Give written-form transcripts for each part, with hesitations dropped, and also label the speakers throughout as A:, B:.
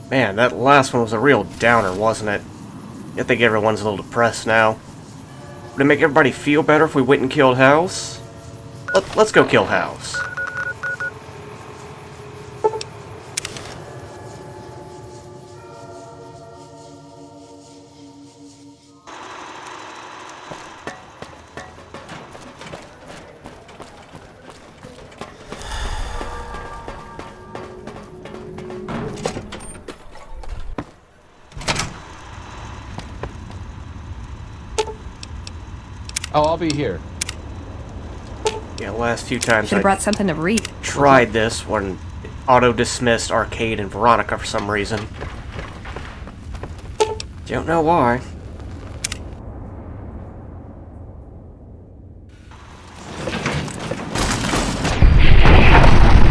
A: Man, that last one was a real downer, wasn't it? I think everyone's a little depressed now. Would it make everybody feel better if we went and killed House? Let's go kill House.
B: Oh, I'll be here.
A: Yeah, the last few times
C: Should have
A: I
C: brought something to read.
A: tried this when it auto-dismissed Arcade and Veronica for some reason. Don't know why.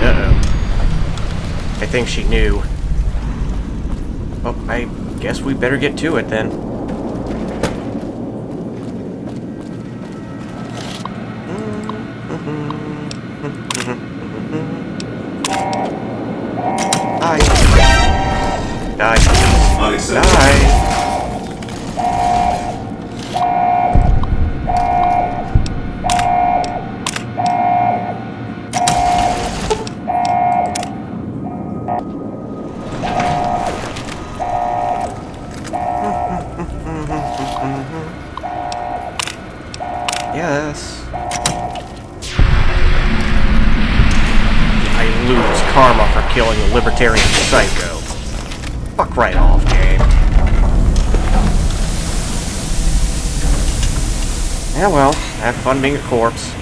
A: Uh-oh. I think she knew. Well, I guess we better get to it then. Die. Die. Yes. I lose karma for killing a libertarian psycho. Fuck right off, game. Yeah, well, have fun being a corpse.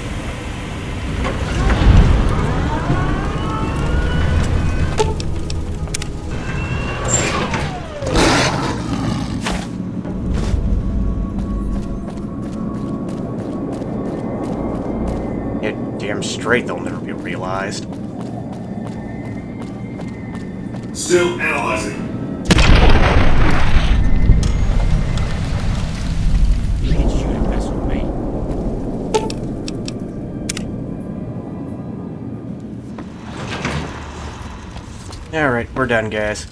A: You're damn straight they'll never be realized.
D: Still analyzing.
A: Alright, we're done, guys.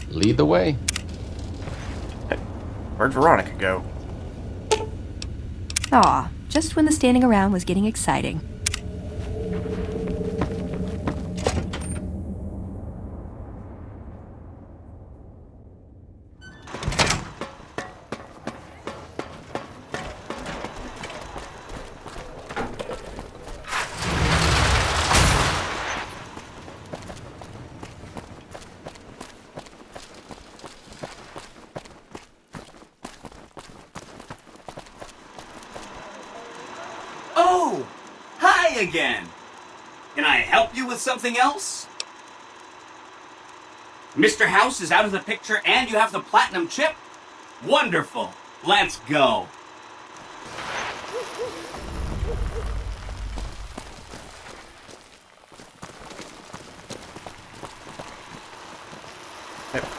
B: Lead the way.
A: Where'd Veronica go?
C: Aw, just when the standing around was getting exciting.
E: Oh! Hi again! Can I help you with something else? Mr. House is out of the picture and you have the platinum chip? Wonderful! Let's go!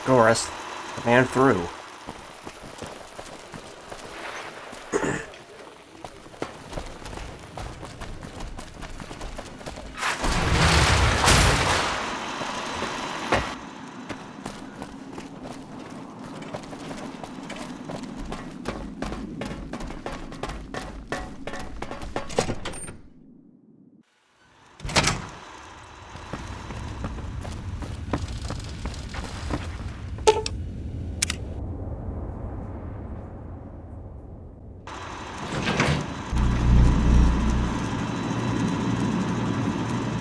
A: Doris, the man through.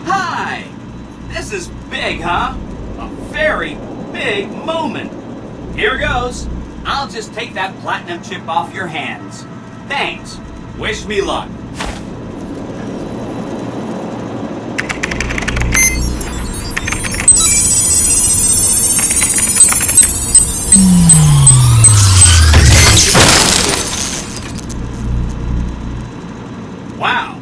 E: Hi! This is big, huh? A very big moment. Here goes. I'll just take that platinum chip off your hands. Thanks. Wish me luck. Wow.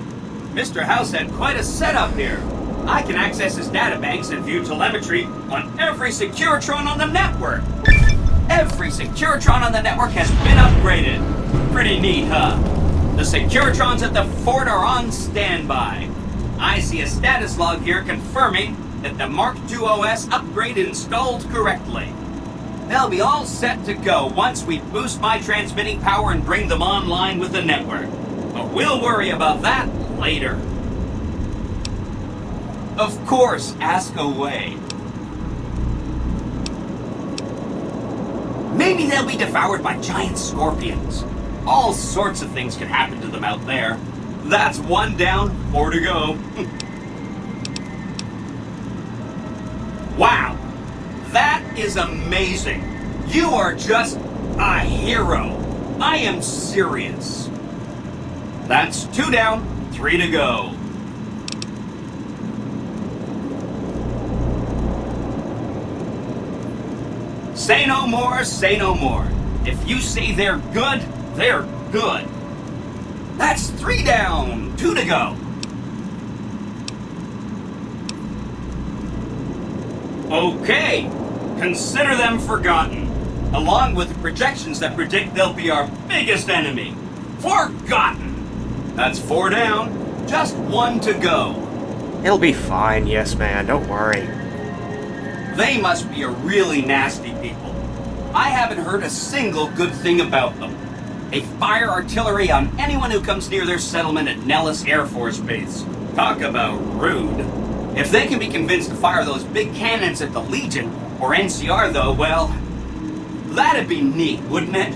E: Mr. House had quite a setup here. I can access his databanks and view telemetry on every Securitron on the network. Every Securitron on the network has been upgraded. Pretty neat, huh? The Securitrons at the fort are on standby. I see a status log here confirming that the Mark II OS upgrade installed correctly. They'll be all set to go once we boost my transmitting power and bring them online with the network. But we'll worry about that later. Of course, ask away. Maybe they'll be devoured by giant scorpions. All sorts of things can happen to them out there. That's 1 down, 4 to go. Wow, that is amazing. You are just a hero. I am serious. That's 2 down, 3 to go. Say no more, say no more. If you say they're good, they're good. That's 3 down, 2 to go. Okay, consider them forgotten, along with the projections that predict they'll be our biggest enemy. Forgotten. That's 4 down, just 1 to go.
A: It'll be fine, yes man, don't worry.
E: They must be a really nasty people. I haven't heard a single good thing about them. They fire artillery on anyone who comes near their settlement at Nellis Air Force Base. Talk about rude. If they can be convinced to fire those big cannons at the Legion, or NCR though, well, that'd be neat, wouldn't it?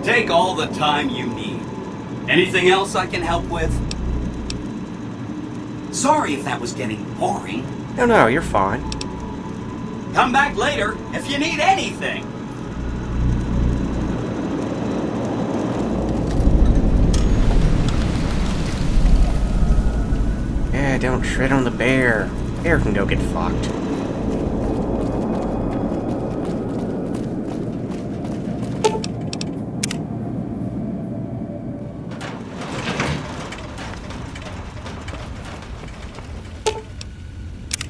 E: Take all the time you need. Anything else I can help with? Sorry if that was getting boring.
A: No, you're fine.
E: Come back later if you need anything.
A: Yeah, don't tread on the bear. Bear can go get fucked.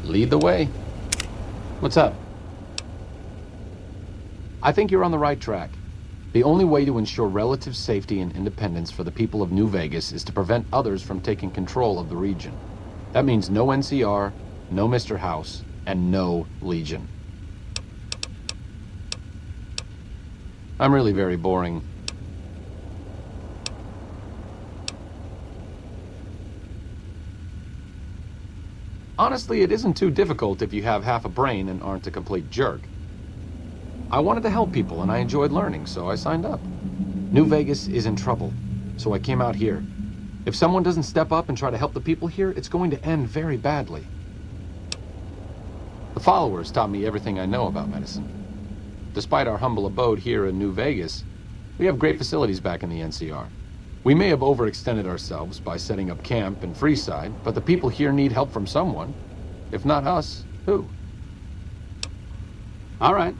B: Lead the way. What's up? I think you're on the right track. The only way to ensure relative safety and independence for the people of New Vegas is to prevent others from taking control of the region. That means no NCR, no Mr. House, and no Legion. I'm really very boring. Honestly, it isn't too difficult if you have half a brain and aren't a complete jerk. I wanted to help people and I enjoyed learning, so I signed up. New Vegas is in trouble, so I came out here. If someone doesn't step up and try to help the people here, it's going to end very badly. The followers taught me everything I know about medicine. Despite our humble abode here in New Vegas, we have great facilities back in the NCR. We may have overextended ourselves by setting up camp in Freeside, but the people here need help from someone. If not us, who? All right.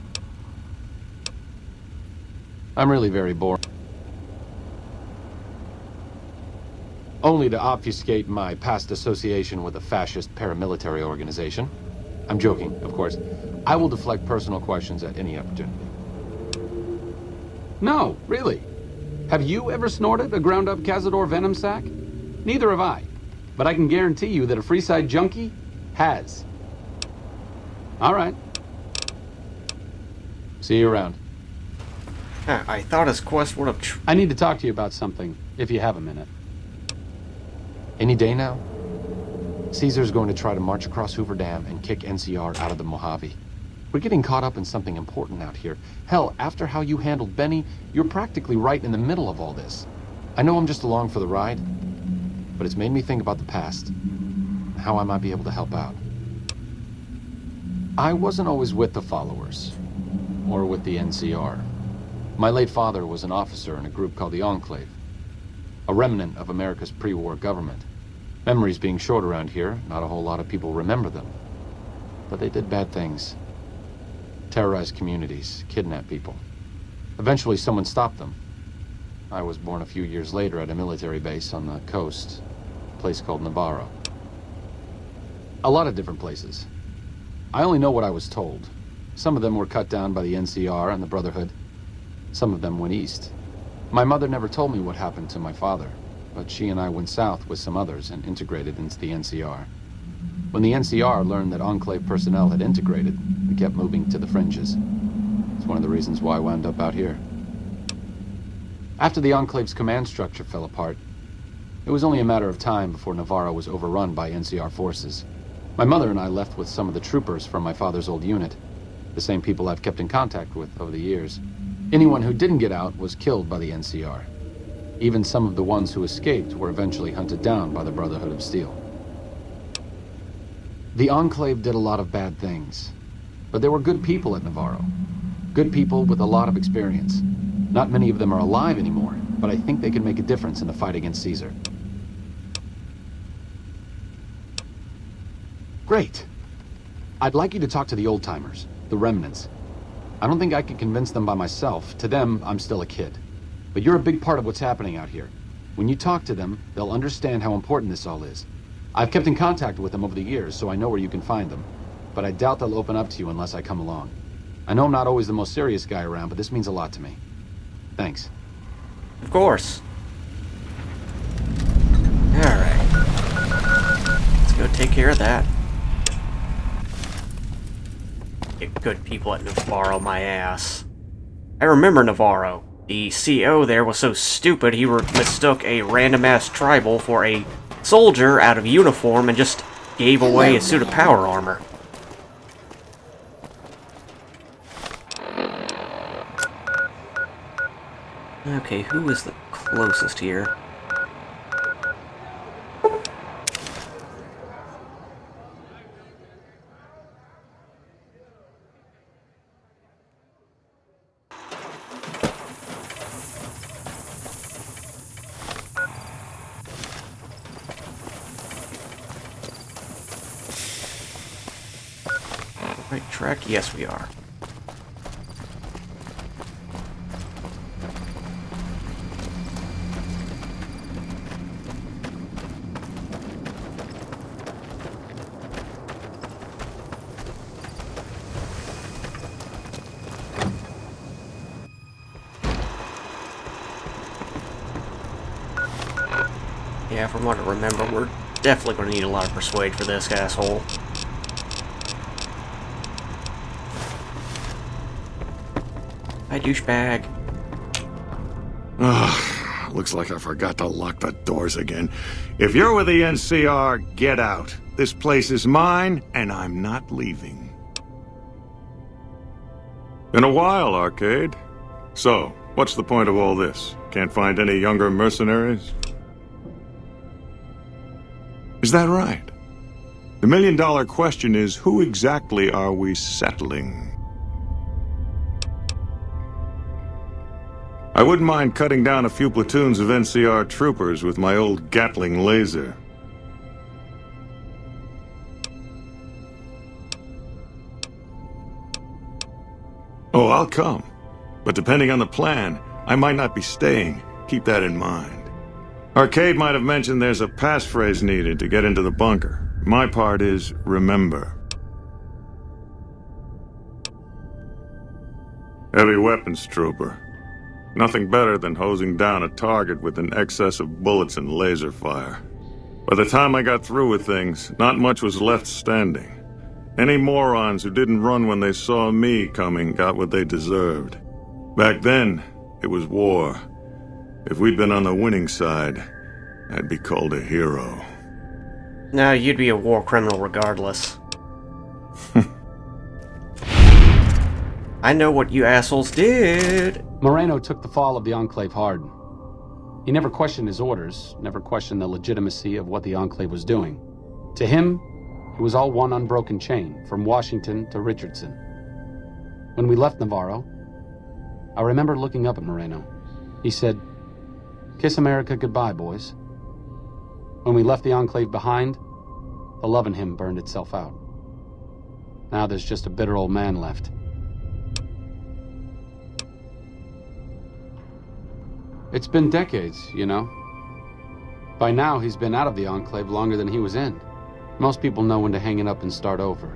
B: I'm really very bored. Only to obfuscate my past association with a fascist paramilitary organization. I'm joking, of course. I will deflect personal questions at any opportunity.
F: No, really. Have you ever snorted a ground-up Cazador venom sac? Neither have I, but I can guarantee you that a Freeside junkie has. All right. See you around.
A: I thought his quest would have...
F: I need to talk to you about something, if you have a minute.
B: Any day now, Caesar's going to try to march across Hoover Dam and kick NCR out of the Mojave. We're getting caught up in something important out here. Hell, after how you handled Benny, you're practically right in the middle of all this. I know I'm just along for the ride, but it's made me think about the past, and how I might be able to help out. I wasn't always with the followers, or with the NCR. My late father was an officer in a group called the Enclave, a remnant of America's pre-war government. Memories being short around here, not a whole lot of people remember them. But they did bad things. Terrorized communities, kidnapped people. Eventually someone stopped them. I was born a few years later at a military base on the coast, a place called Navarro. A lot of different places. I only know what I was told. Some of them were cut down by the NCR and the Brotherhood. Some of them went east. My mother never told me what happened to my father. but she and I went south with some others and integrated into the NCR. When the NCR learned that Enclave personnel had integrated, we kept moving to the fringes. It's one of the reasons why I wound up out here. After the Enclave's command structure fell apart, it was only a matter of time before Navarro was overrun by NCR forces. My mother and I left with some of the troopers from my father's old unit, the same people I've kept in contact with over the years. Anyone who didn't get out was killed by the NCR. Even some of the ones who escaped were eventually hunted down by the Brotherhood of Steel. The Enclave did a lot of bad things, but there were good people at Navarro. Good people with a lot of experience. Not many of them are alive anymore, but I think they can make a difference in the fight against Caesar. Great. I'd like you to talk to the old-timers, the remnants. I don't think I could convince them by myself. To them, I'm still a kid. But you're a big part of what's happening out here. When you talk to them, they'll understand how important this all is. I've kept in contact with them over the years, so I know where you can find them. But I doubt they'll open up to you unless I come along. I know I'm not always the most serious guy around, but this means a lot to me. Thanks.
A: Of course. Alright. Let's go take care of that. Get good people at Navarro, my ass. I remember Navarro. The CO there was so stupid he mistook a random-ass tribal for a soldier out of uniform and just gave away a suit of power armor. Okay, who is the closest here? Right track? Yes, we are. Yeah, from what I remember, we're definitely going to need a lot of persuade for this asshole. Hi, douchebag.
D: Ugh, looks like I forgot to lock the doors again. If you're with the NCR, get out. This place is mine, and I'm not leaving. Been a while, Arcade. So, what's the point of all this? Can't find any younger mercenaries? Is that right? The million-dollar question is, who exactly are we settling? I wouldn't mind cutting down a few platoons of NCR troopers with my old Gatling laser. Oh, I'll come. But depending on the plan, I might not be staying. Keep that in mind. Arcade might have mentioned there's a passphrase needed to get into the bunker. My part is, remember. Heavy weapons trooper. Nothing better than hosing down a target with an excess of bullets and laser fire. By the time I got through with things, not much was left standing. Any morons who didn't run when they saw me coming got what they deserved. Back then, it was war. If we'd been on the winning side, I'd be called a hero.
A: No, you'd be a war criminal regardless. I know what you assholes did.
F: Moreno took the fall of the Enclave hard. He never questioned his orders, never questioned the legitimacy of what the Enclave was doing. To him, it was all one unbroken chain, from Washington to Richardson. When we left Navarro, I remember looking up at Moreno. He said, "Kiss America goodbye, boys." When we left the Enclave behind, the love in him burned itself out. Now there's just a bitter old man left. It's been decades, you know. By now, he's been out of the Enclave longer than he was in. Most people know when to hang it up and start over.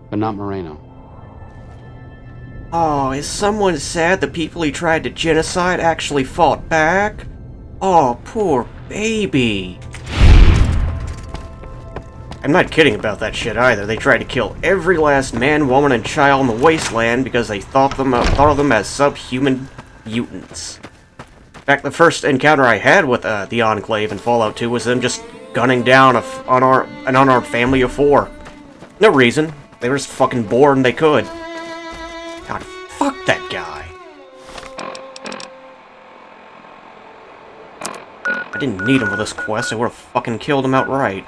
F: But not Moreno.
A: Oh, is someone sad the people he tried to genocide actually fought back? Oh, poor baby. I'm not kidding about that shit either. They tried to kill every last man, woman, and child in the Wasteland because they thought of them as subhuman mutants. In fact, the first encounter I had with the Enclave in Fallout 2 was them just gunning down an unarmed family of 4. No reason. They were just fucking bored and they could. God, fuck that guy. I didn't need him for this quest. I would have fucking killed him outright.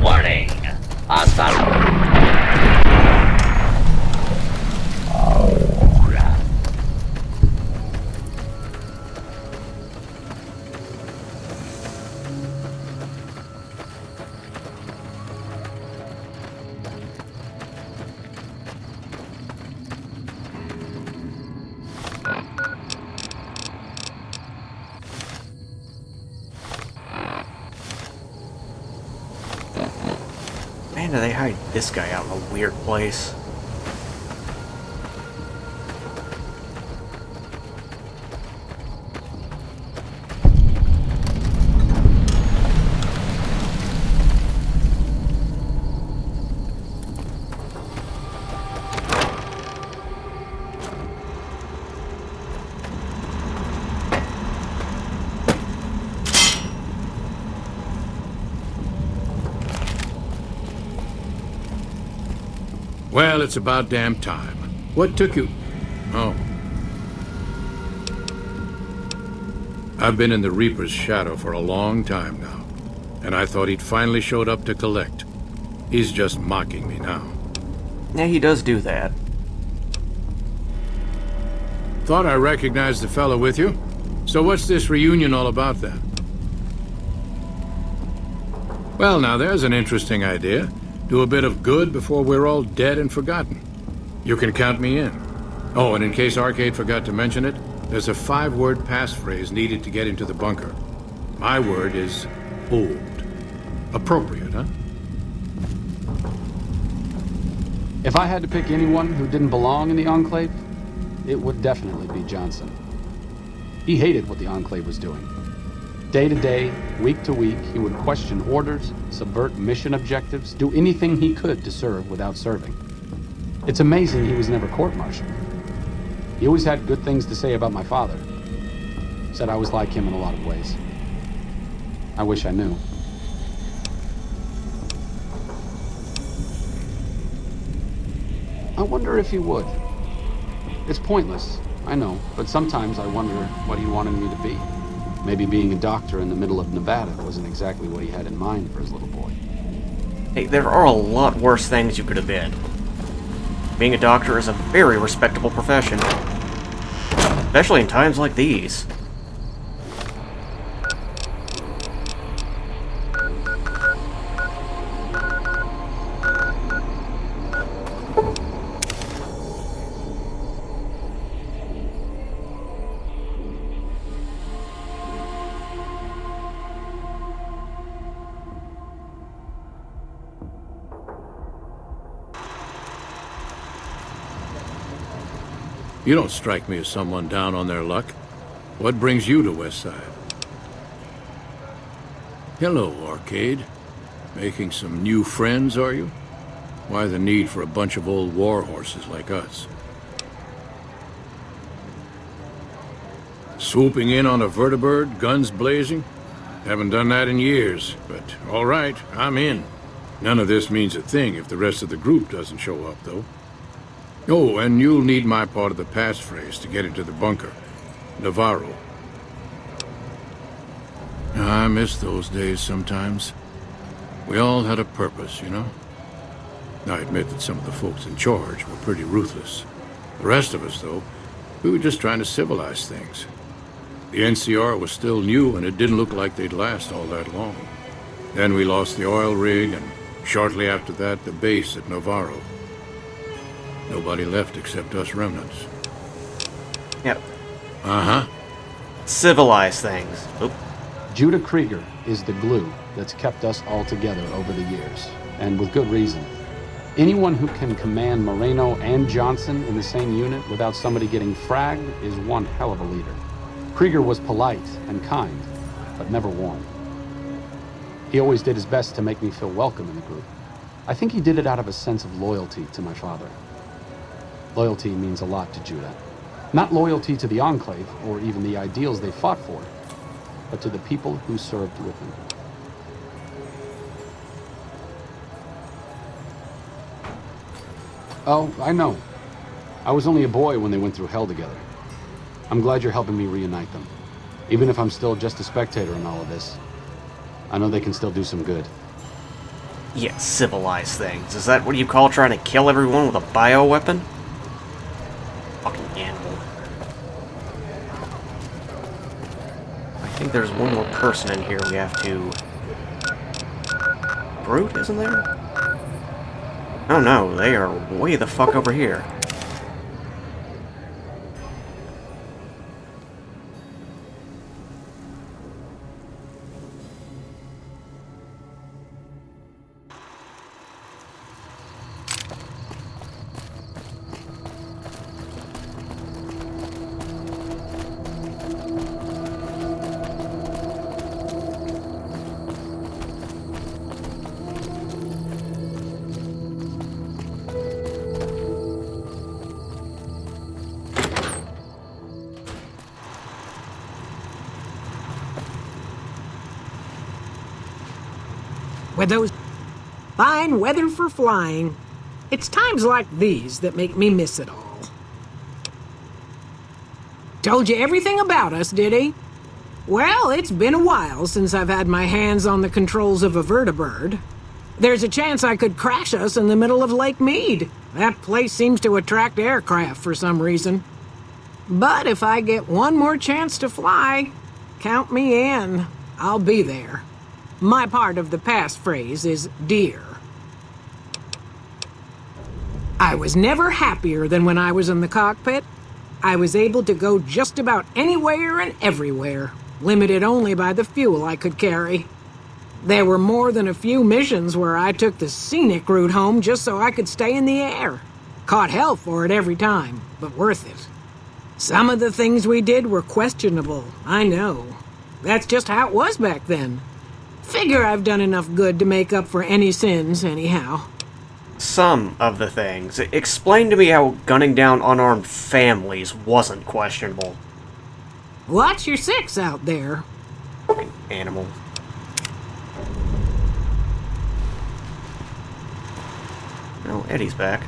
E: Warning! Hostile.
A: Man, do they hide this guy out in a weird place.
G: Well, it's about damn time. What took you? Oh. I've been in the Reaper's shadow for a long time now, and I thought he'd finally showed up to collect. He's just mocking me now.
A: Yeah, he does do that.
G: Thought I recognized the fellow with you. So what's this reunion all about then? Well, now there's an interesting idea. Do a bit of good before we're all dead and forgotten. You can count me in. Oh, and in case Arcade forgot to mention it, there's a 5-word passphrase needed to get into the bunker. My word is old. Appropriate, huh?
F: If I had to pick anyone who didn't belong in the Enclave, it would definitely be Johnson. He hated what the Enclave was doing. Day to day, week to week, he would question orders, subvert mission objectives, do anything he could to serve without serving. It's amazing he was never court-martialed. He always had good things to say about my father. Said I was like him in a lot of ways. I wish I knew. I wonder if he would. It's pointless, I know, but sometimes I wonder what he wanted me to be. Maybe being a doctor in the middle of Nevada wasn't exactly what he had in mind for his little boy.
A: Hey, there are a lot worse things you could have been. Being a doctor is a very respectable profession. Especially in times like these.
G: You don't strike me as someone down on their luck. What brings you to Westside? Hello, Arcade. Making some new friends, are you? Why the need for a bunch of old war horses like us? Swooping in on a vertibird, guns blazing? Haven't done that in years, but all right, I'm in. None of this means a thing if the rest of the group doesn't show up, though. Oh, and you'll need my part of the passphrase to get into the bunker. Navarro. I miss those days sometimes. We all had a purpose, you know? I admit that some of the folks in charge were pretty ruthless. The rest of us, though, we were just trying to civilize things. The NCR was still new, and it didn't look like they'd last all that long. Then we lost the oil rig, and shortly after that, the base at Navarro. Nobody left except us remnants.
A: Yep.
G: Uh-huh.
A: Civilize things. Oop.
F: Judah Krieger is the glue that's kept us all together over the years, and with good reason. Anyone who can command Moreno and Johnson in the same unit without somebody getting fragged is one hell of a leader. Krieger was polite and kind, but never warm. He always did his best to make me feel welcome in the group. I think he did it out of a sense of loyalty to my father. Loyalty means a lot to Judah. Not loyalty to the Enclave, or even the ideals they fought for, but to the people who served with him. Oh, I know. I was only a boy when they went through hell together. I'm glad you're helping me reunite them. Even if I'm still just a spectator in all of this, I know they can still do some good.
A: Yeah, civilize things. Is that what you call trying to kill everyone with a bioweapon? Fucking animal. I think there's one more person in here we have to... Brute, isn't there? Oh no, they are way the fuck over here.
H: With those fine weather for flying, it's times like these that make me miss it all. Told you everything about us, did he? Well, it's been a while since I've had my hands on the controls of a vertibird. There's a chance I could crash us in the middle of Lake Mead. That place seems to attract aircraft for some reason. But if I get one more chance to fly, count me in. I'll be there. My part of the passphrase is dear. I was never happier than when I was in the cockpit. I was able to go just about anywhere and everywhere, limited only by the fuel I could carry. There were more than a few missions where I took the scenic route home just so I could stay in the air. Caught hell for it every time, but worth it. Some of the things we did were questionable, I know. That's just how it was back then. Figure I've done enough good to make up for any sins, anyhow.
A: Some of the things. Explain to me how gunning down unarmed families wasn't questionable.
H: Watch your six out there.
A: Fucking animal. Oh, Eddie's back.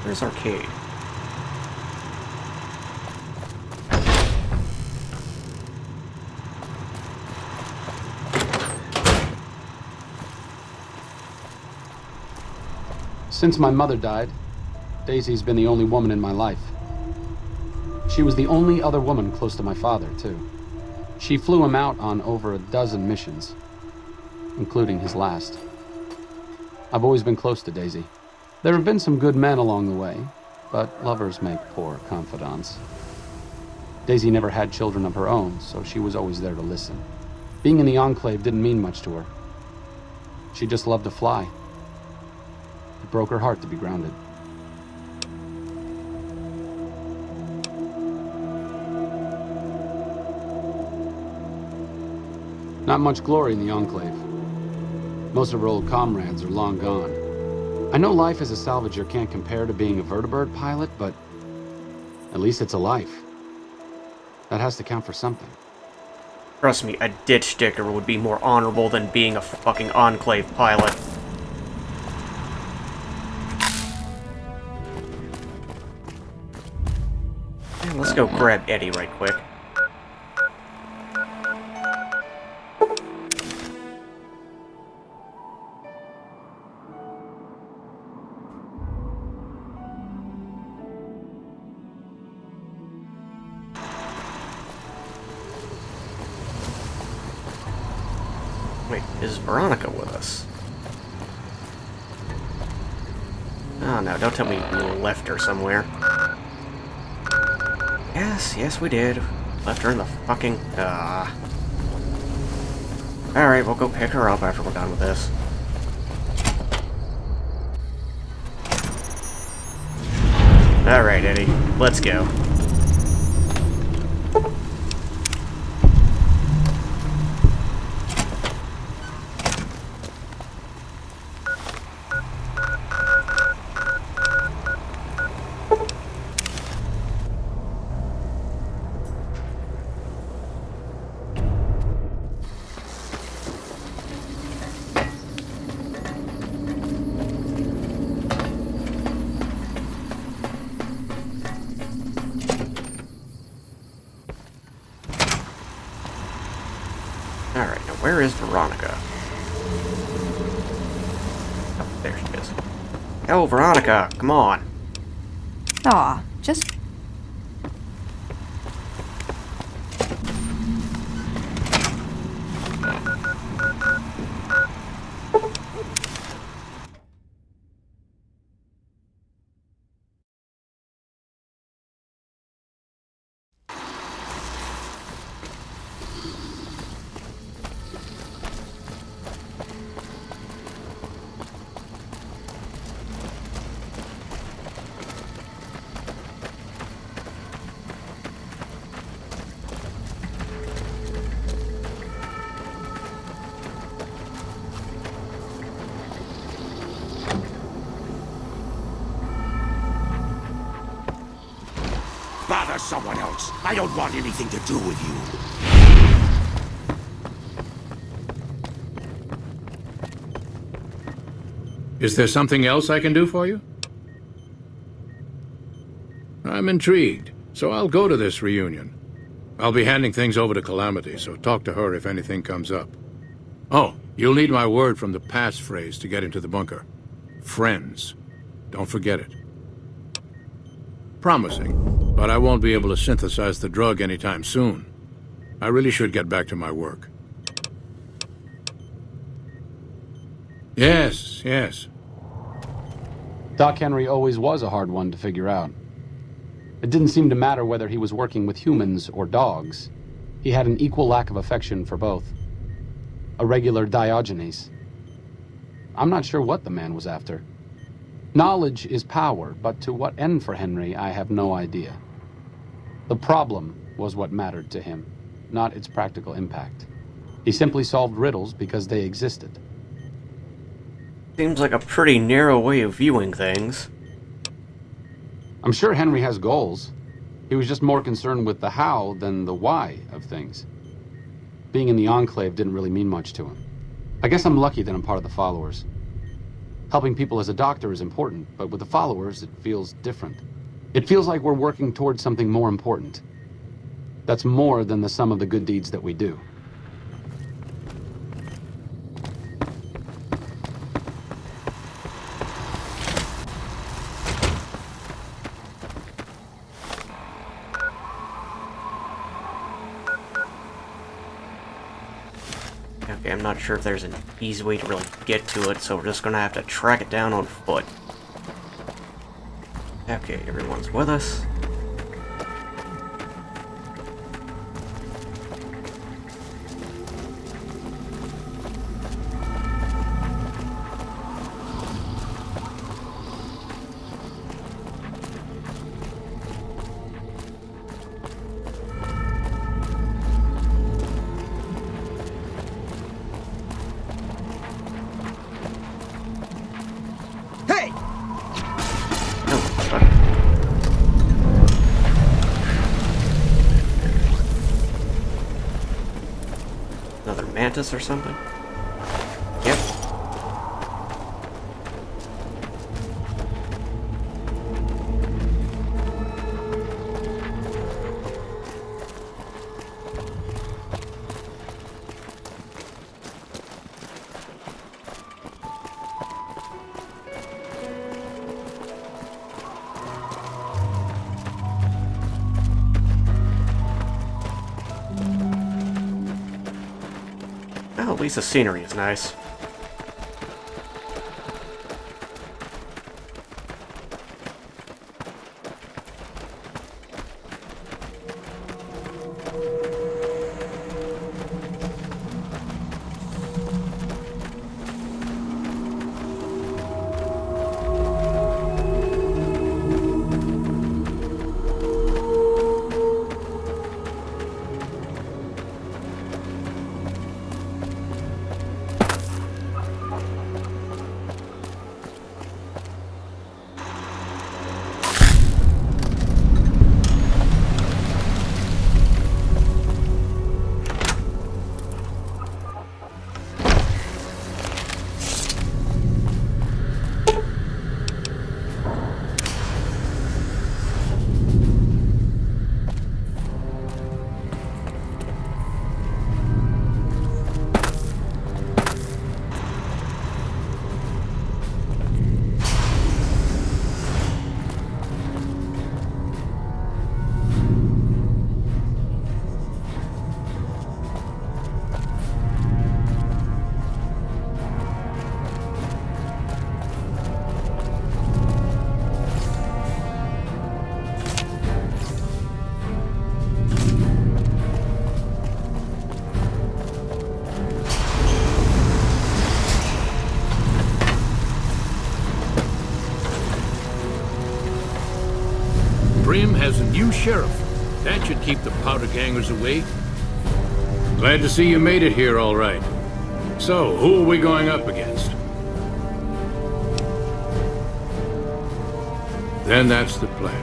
A: Where's Arcade?
F: Since my mother died, Daisy's been the only woman in my life. She was the only other woman close to my father, too. She flew him out on over a dozen missions, including his last. I've always been close to Daisy. There have been some good men along the way, but lovers make poor confidants. Daisy never had children of her own, so she was always there to listen. Being in the Enclave didn't mean much to her. She just loved to fly. It broke her heart to be grounded. Not much glory in the Enclave. Most of our old comrades are long gone. I know life as a salvager can't compare to being a vertibird pilot, but at least it's a life. That has to count for something.
A: Trust me, a ditch digger would be more honorable than being a fucking Enclave pilot. Man, let's go grab Eddie right quick. Wait, is Veronica with us? Oh no, don't tell me we left her somewhere. Yes, we did. Left her in the fucking... Alright, we'll go pick her up after we're done with this. Alright, Eddie, let's go. Alright, now where is Veronica? Oh, there she is. Oh, Veronica, come on.
C: Aw, just...
I: Bother someone else. I don't want anything to do with you.
G: Is there something else I can do for you? I'm intrigued, so I'll go to this reunion. I'll be handing things over to Calamity, so talk to her if anything comes up. Oh, you'll need my word from the passphrase to get into the bunker. Friends. Don't forget it. Promising, but I won't be able to synthesize the drug anytime soon. I really should get back to my work. Yes.
F: Doc Henry always was a hard one to figure out. It didn't seem to matter whether he was working with humans or dogs. He had an equal lack of affection for both. A regular Diogenes. I'm not sure what the man was after. Knowledge is power, but to what end for Henry, I have no idea. The problem was what mattered to him, not its practical impact. He simply solved riddles because they existed.
A: Seems like a pretty narrow way of viewing things.
F: I'm sure Henry has goals. He was just more concerned with the how than the why of things. Being in the Enclave didn't really mean much to him. I guess I'm lucky that I'm part of the followers. Helping people as a doctor is important, but with the followers, it feels different. It feels like we're working towards something more important. That's more than the sum of the good deeds that we do.
A: Okay, I'm not sure if there's an easy way to really get to it, so we're just gonna have to track it down on foot. Okay, everyone's with us. mantis or something? Yep. Well, at least the scenery is nice.
G: Brim has a new sheriff. That should keep the powder gangers away. Glad to see you made it here all right. So, who are we going up against? Then that's the plan.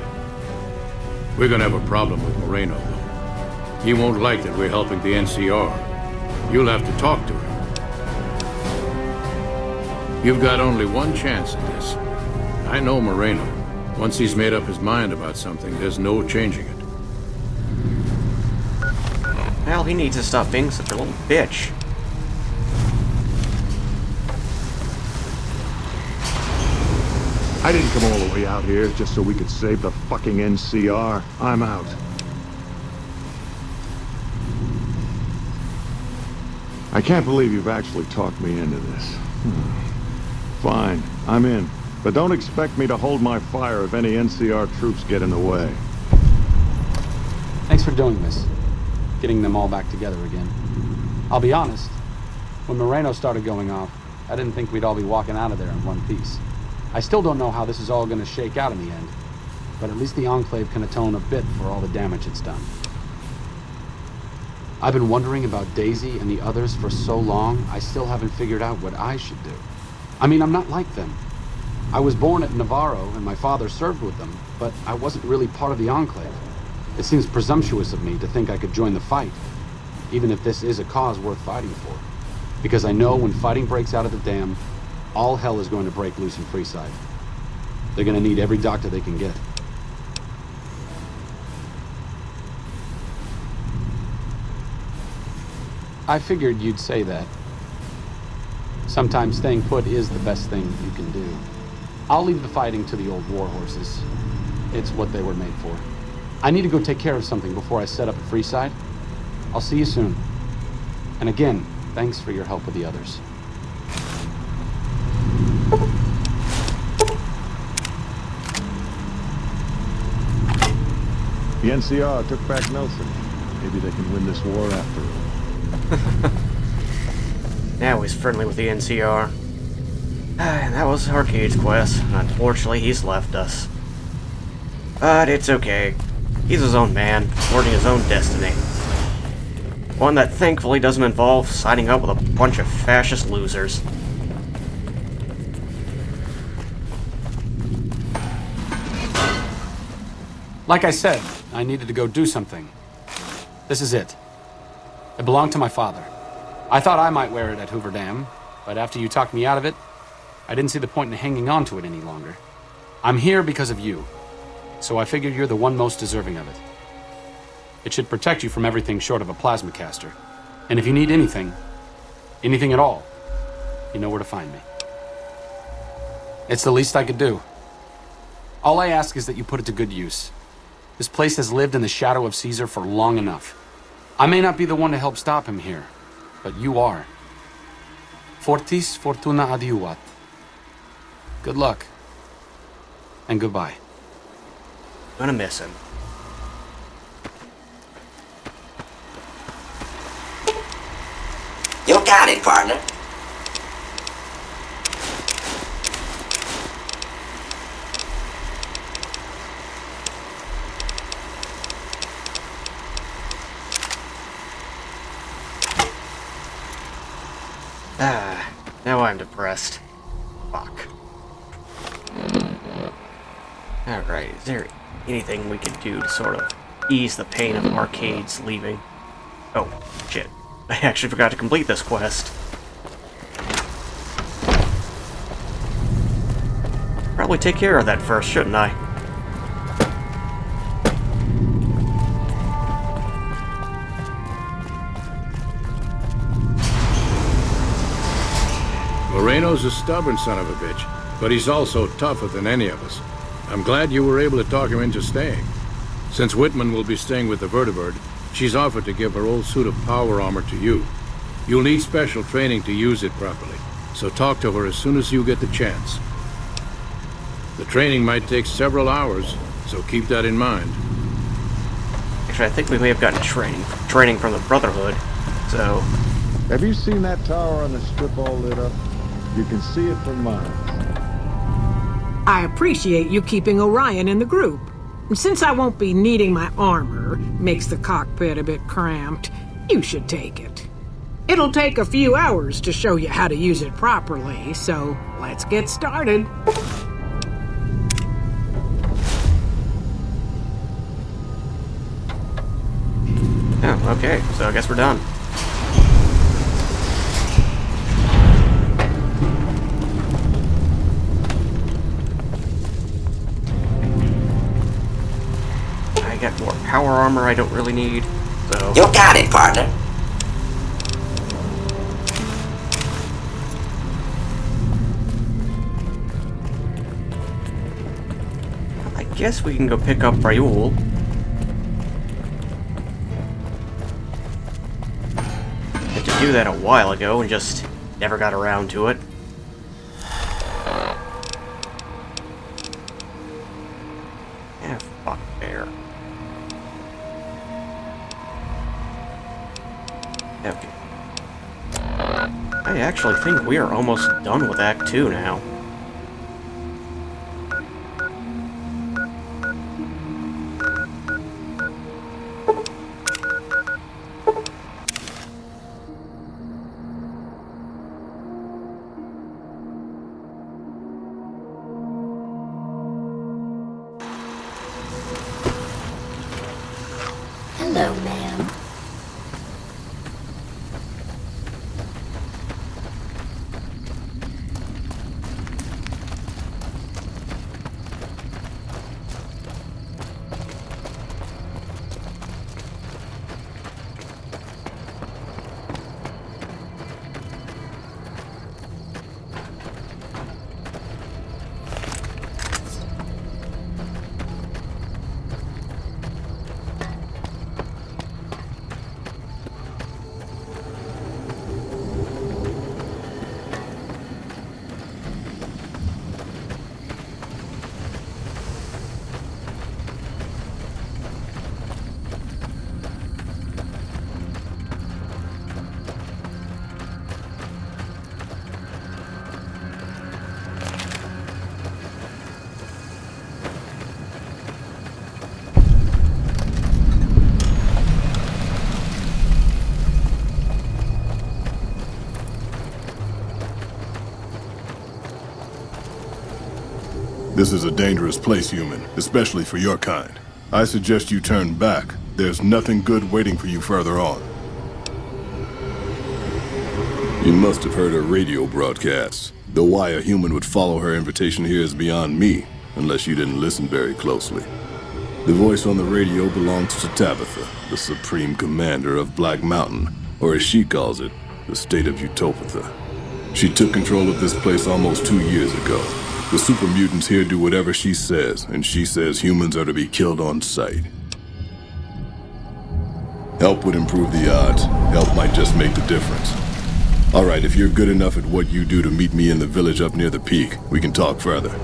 G: We're gonna have a problem with Moreno, though. He won't like that we're helping the NCR. You'll have to talk to him. You've got only one chance at this. I know Moreno. Once he's made up his mind about something, there's no changing it.
A: Well, he needs to stop being such a little bitch.
D: I didn't come all the way out here just so we could save the fucking NCR. I'm out. I can't believe you've actually talked me into this. Fine, I'm in. But don't expect me to hold my fire if any NCR troops get in the way.
F: Thanks for doing this. Getting them all back together again. I'll be honest, when Moreno started going off, I didn't think we'd all be walking out of there in one piece. I still don't know how this is all gonna shake out in the end, but at least the Enclave can atone a bit for all the damage it's done. I've been wondering about Daisy and the others for so long, I still haven't figured out what I should do. I mean, I'm not like them. I was born at Navarro and my father served with them, but I wasn't really part of the Enclave. It seems presumptuous of me to think I could join the fight, even if this is a cause worth fighting for. Because I know when fighting breaks out of the dam, all hell is going to break loose in Freeside. They're going to need every doctor they can get. I figured you'd say that. Sometimes staying put is the best thing you can do. I'll leave the fighting to the old war horses. It's what they were made for. I need to go take care of something before I set up at Freeside. I'll see you soon. And again, thanks for your help with the others.
D: The NCR took back Nelson. Maybe they can win this war after all.
A: Now he's friendly with the NCR. And that was Arcade's quest. Unfortunately, he's left us. But it's okay. He's his own man, forging his own destiny. One that thankfully doesn't involve signing up with a bunch of fascist losers.
F: Like I said, I needed to go do something. This is it. It belonged to my father. I thought I might wear it at Hoover Dam, but after you talked me out of it, I didn't see the point in hanging on to it any longer. I'm here because of you, so I figured you're the one most deserving of it. It should protect you from everything short of a plasma caster. And if you need anything at all, you know where to find me. It's the least I could do. All I ask is that you put it to good use. This place has lived in the shadow of Caesar for long enough. I may not be the one to help stop him here, but you are. Fortis fortuna adiuvat. Good luck. And goodbye.
A: Gonna miss him.
J: You got it, partner.
A: Now I'm depressed. Fuck. Alright, is there anything we could do to sort of ease the pain of arcades leaving? Oh, shit. I actually forgot to complete this quest. Probably take care of that first, shouldn't I?
G: Moreno's a stubborn son of a bitch, but he's also tougher than any of us. I'm glad you were able to talk him into staying. Since Whitman will be staying with the Vertibird, she's offered to give her old suit of power armor to you. You'll need special training to use it properly, so talk to her as soon as you get the chance. The training might take several hours, so keep that in mind.
A: Actually, I think we may have gotten training from the Brotherhood, so...
K: Have you seen that tower on the strip all lit up? You can see it for miles.
H: I appreciate you keeping Orion in the group. Since I won't be needing my armor, makes the cockpit a bit cramped, you should take it. It'll take a few hours to show you how to use it properly, so let's get started.
A: Oh, okay, so I guess we're done. I got more power armor I don't really need, so...
J: You got it, partner.
A: I guess we can go pick up Raoul. Had to do that a while ago and just never got around to it. Yeah, fuck bear. Okay. I actually think we are almost done with Act 2 now.
J: Hello, ma'am.
L: This is a dangerous place, human, especially for your kind. I suggest you turn back. There's nothing good waiting for you further on. You must have heard her radio broadcasts. Though why a human would follow her invitation here is beyond me, unless you didn't listen very closely. The voice on the radio belongs to Tabitha, the supreme commander of Black Mountain, or as she calls it, the state of Utopia. She took control of this place almost 2 years ago. The super mutants here do whatever she says, and she says humans are to be killed on sight. Help would improve the odds. Help might just make the difference. All right, if you're good enough at what you do to meet me in the village up near the peak, we can talk further.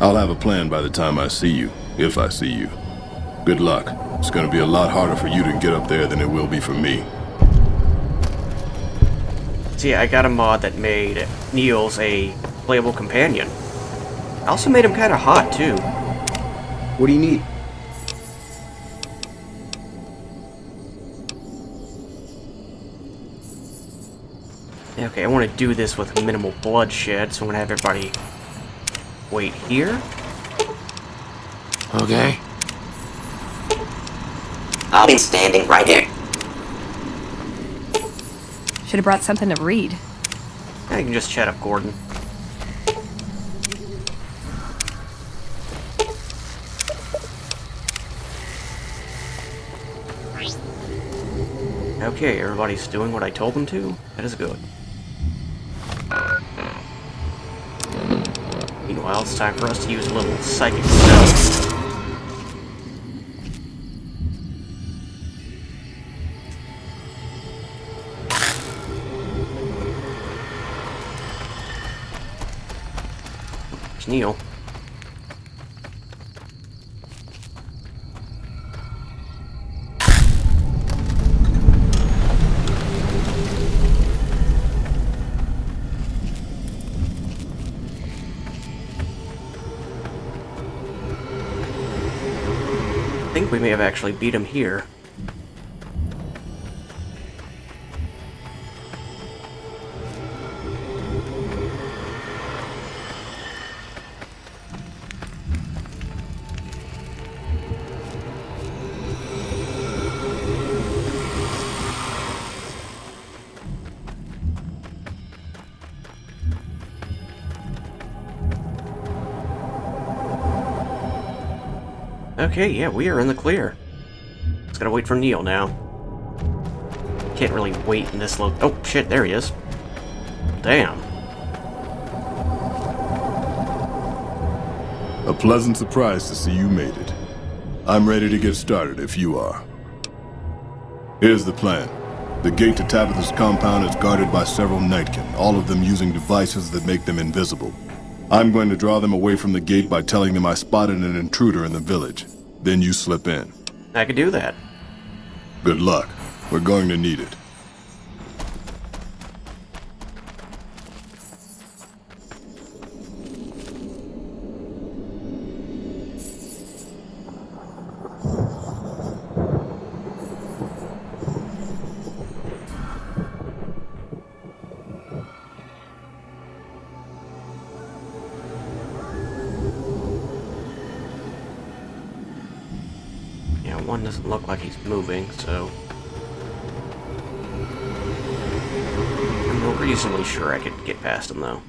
L: I'll have a plan by the time I see you, if I see you. Good luck. It's gonna be a lot harder for you to get up there than it will be for me.
A: See, I got a mod that made Niels a playable companion. I also made him kind of hot, too.
M: What do you need?
A: Okay, I want to do this with minimal bloodshed, so I'm going to have everybody wait here.
G: Okay.
J: I'll be standing right here.
C: Should have brought something to read.
A: I can just chat up Gordon. Okay, everybody's doing what I told them to. That is good. Meanwhile, it's time for us to use a little psychic spell. There's Neil. I think we may have actually beat him here. Okay, yeah, we are in the clear. Just gotta wait for Neil now. Can't really wait in this oh, shit, there he is. Damn.
L: A pleasant surprise to see you made it. I'm ready to get started if you are. Here's the plan. The gate to Tabitha's compound is guarded by several Nightkin, all of them using devices that make them invisible. I'm going to draw them away from the gate by telling them I spotted an intruder in the village. Then you slip in.
A: I could do that.
L: Good luck. We're going to need it.
A: One doesn't look like he's moving, so I'm reasonably sure I could get past him, though.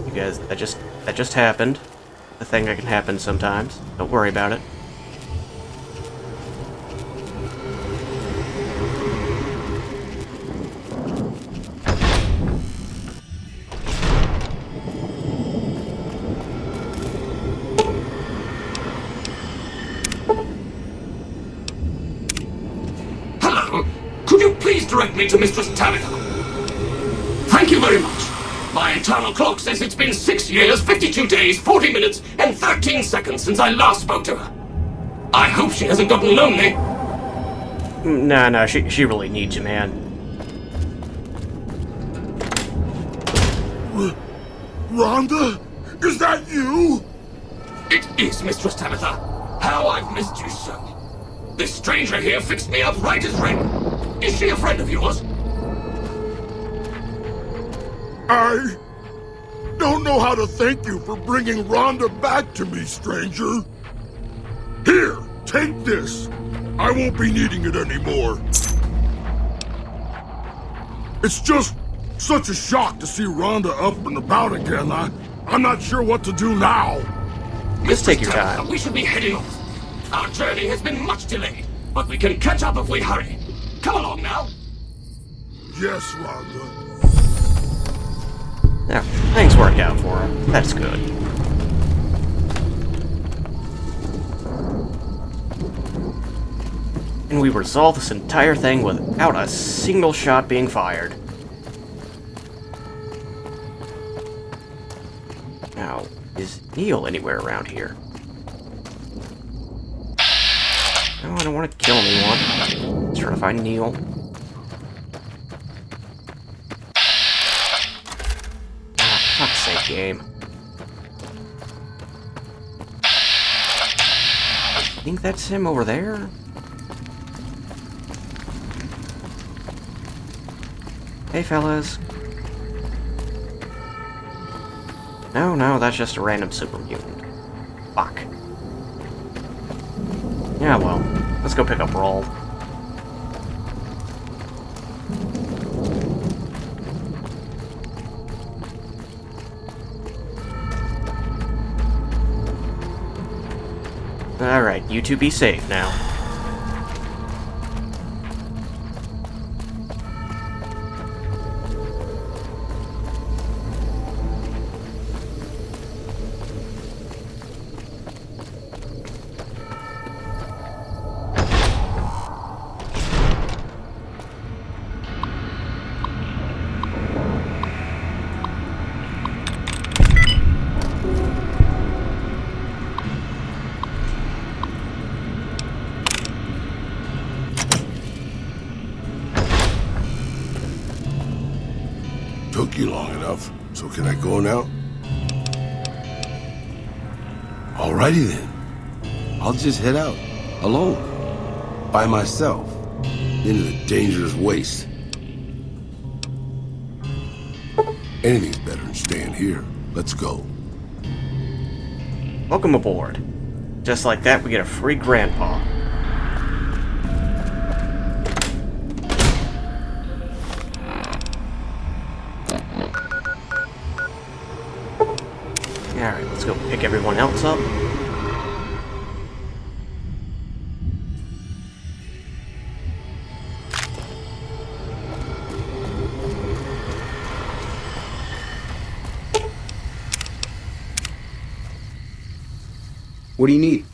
A: You guys, that just happened. The thing that can happen sometimes. Don't worry about it.
I: Hello. Could you please direct me to Mistress Tabitha? Thank you very much. My internal clock says it's been 6 years, 52 days, 40 minutes, and 13 seconds since I last spoke to her. I hope she hasn't gotten lonely.
A: Nah, she really needs you, man.
I: Rhonda? Is that you? It is, Mistress Tabitha. How I've missed you so. This stranger here fixed me up right as rain. Is she a friend of yours?
N: I don't know how to thank you for bringing Rhonda back to me, stranger. Here, take this. I won't be needing it anymore. It's just such a shock to see Rhonda up and about again. I'm not sure what to do now.
A: Just take your time.
I: We should be heading off. Our journey has been much delayed, but we can catch up if we hurry. Come along now.
N: Yes, Rhonda.
A: Yeah, things worked out for him. That's good. And we resolved this entire thing without a single shot being fired. Now, is Neil anywhere around here? No, I don't want to kill anyone. Let's try to find Neil. Ah, fuck's sake, game. I think that's him over there. Hey, fellas. No, that's just a random super mutant. Fuck. Yeah, well, let's go pick up Roll. Alright, you two be safe now.
N: Took you long enough, so can I go now? Alrighty then. I'll just head out, alone, by myself, into the dangerous waste. Anything's better than staying here. Let's go.
A: Welcome aboard. Just like that, we get a free grandpa. Alright, let's go pick everyone else up.
M: What do you need?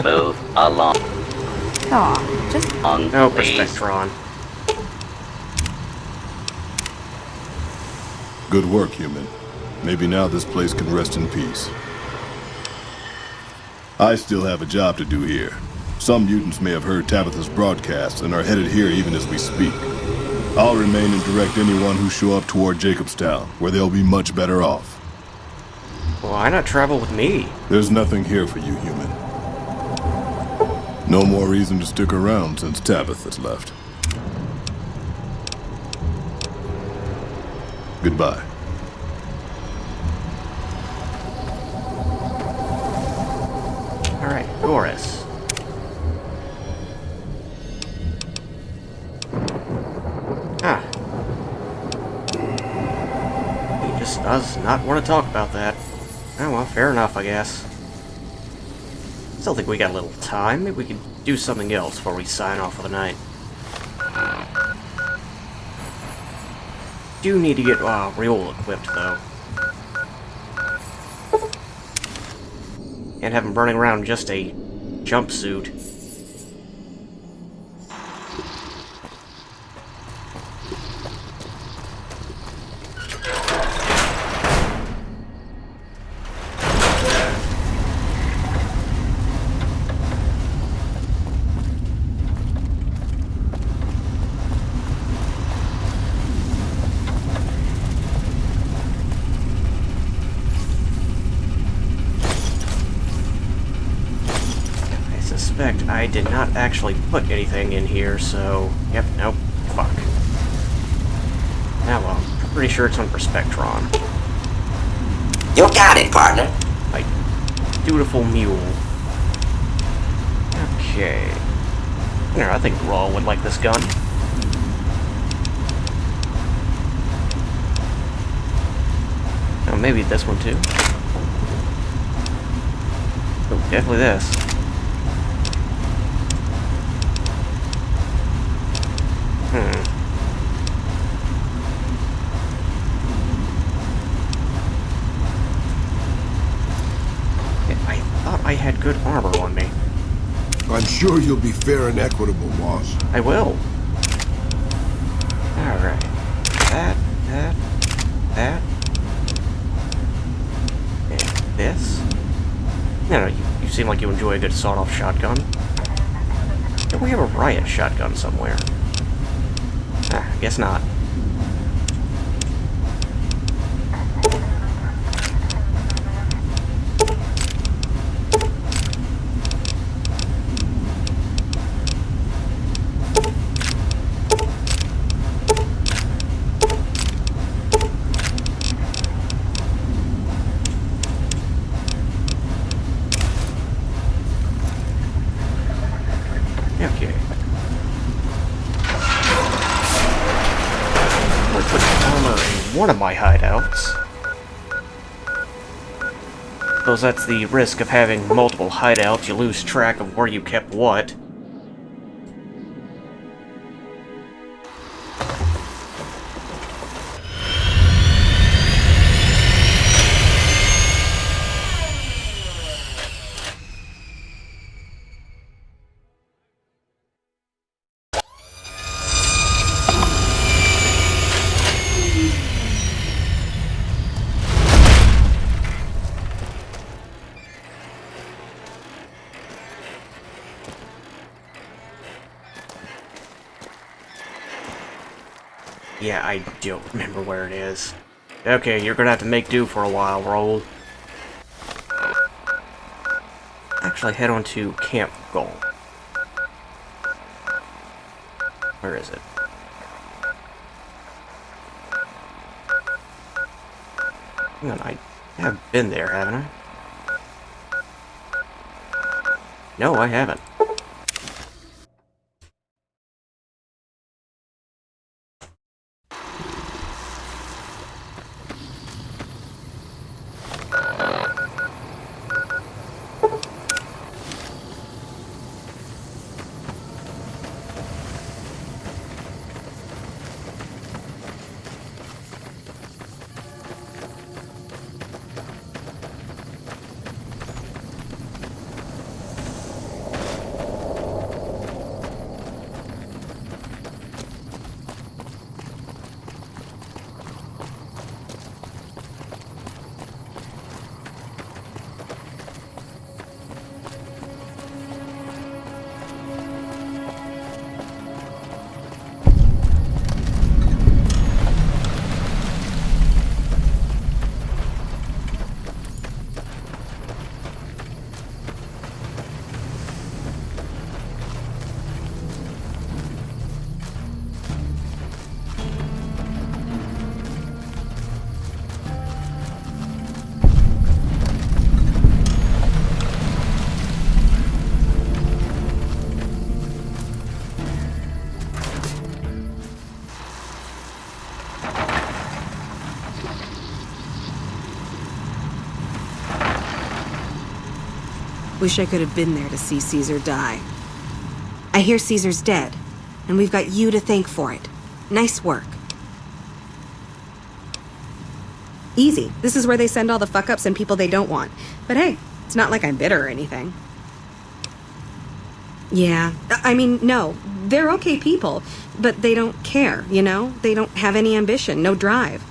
J: Move along.
C: Aw, just
J: On,
A: No
J: please.
A: Perspectron.
L: Good work, human. Maybe now this place can rest in peace. I still have a job to do here. Some mutants may have heard Tabitha's broadcast and are headed here even as we speak. I'll remain and direct anyone who show up toward Jacobstown, where they'll be much better off.
A: Why not travel with me?
L: There's nothing here for you, human. No more reason to stick around since Tabitha's left. Goodbye.
A: Alright, Doris. Ah. He just does not want to talk about that. Oh well, fair enough, I guess. Still think we got a little time. Maybe we could do something else before we sign off for the night. Do need to get Real equipped, though. Can't have him running around in just a jumpsuit. suspect I did not actually put anything in here, so... Yep, nope. Fuck. Now, well, I'm pretty sure it's on Perspectron.
O: You got it, partner.
A: My dutiful mule. Okay. Here, I think Raw would like this gun. Oh, maybe this one too. Oh, definitely this. I thought I had good armor on me.
N: I'm sure you'll be fair and equitable, boss.
A: I will. Alright. That. And this. No, you seem like you enjoy a good sawed-off shotgun. Don't we have a riot shotgun somewhere? Ah, guess not. Okay. I'm gonna put armor in one of my hideouts. Because that's the risk of having multiple hideouts. You lose track of where you kept what. Yeah, I don't remember where it is. Okay, you're gonna have to make do for a while, Roll. Actually, head on to Camp Goal. Where is it? Hang on, I have been there, haven't I? No, I haven't.
C: Wish I could have been there to see Caesar die. I hear Caesar's dead, and we've got you to thank for it. Nice work. Easy. This is where they send all the fuck-ups and people they don't want. But hey, it's not like I'm bitter or anything. Yeah, I mean, no. They're okay people, but they don't care, you know? They don't have any ambition, no drive.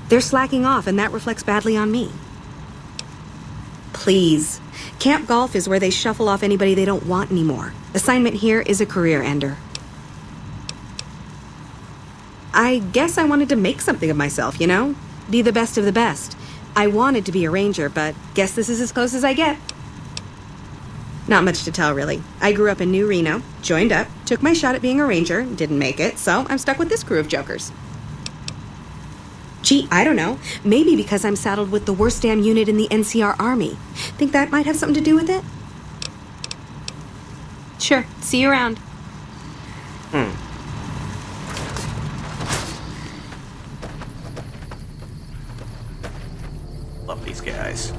C: They're slacking off, and that reflects badly on me. Please. Camp Golf is where they shuffle off anybody they don't want anymore. Assignment here is a career ender. I guess I wanted to make something of myself, you know? Be the best of the best. I wanted to be a ranger, but guess this is as close as I get. Not much to tell, really. I grew up in New Reno, joined up, took my shot at being a ranger, didn't make it, so I'm stuck with this crew of jokers. Gee, I don't know. Maybe because I'm saddled with the worst damn unit in the NCR Army. Think that might have something to do with it? Sure. See you around.
A: Love these guys.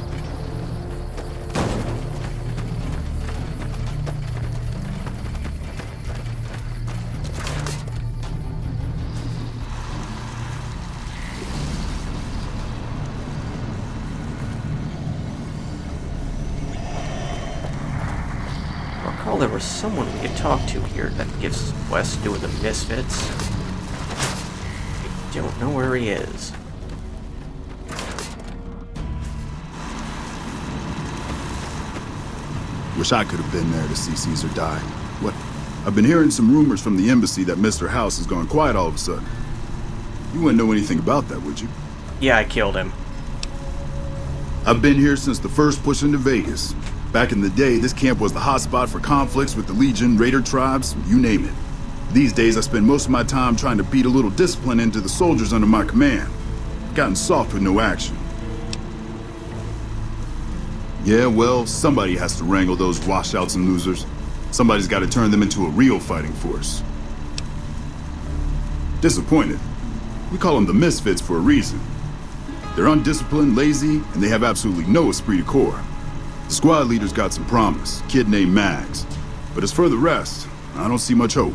A: I recall there was someone we could talk to here that gives us a quest doing the Misfits. I don't know where he is.
P: Wish I could have been there to see Caesar die. What? I've been hearing some rumors from the embassy that Mr. House has gone quiet all of a sudden. You wouldn't know anything about that, would you?
A: Yeah, I killed him.
P: I've been here since the first push into Vegas. Back in the day, this camp was the hotspot for conflicts with the Legion, Raider tribes, you name it. These days, I spend most of my time trying to beat a little discipline into the soldiers under my command. Gotten soft with no action. Yeah, well, somebody has to wrangle those washouts and losers. Somebody's got to turn them into a real fighting force. Disappointed. We call them the Misfits for a reason. They're undisciplined, lazy, and they have absolutely no esprit de corps. The squad leader's got some promise, kid named Mags. But as for the rest, I don't see much hope.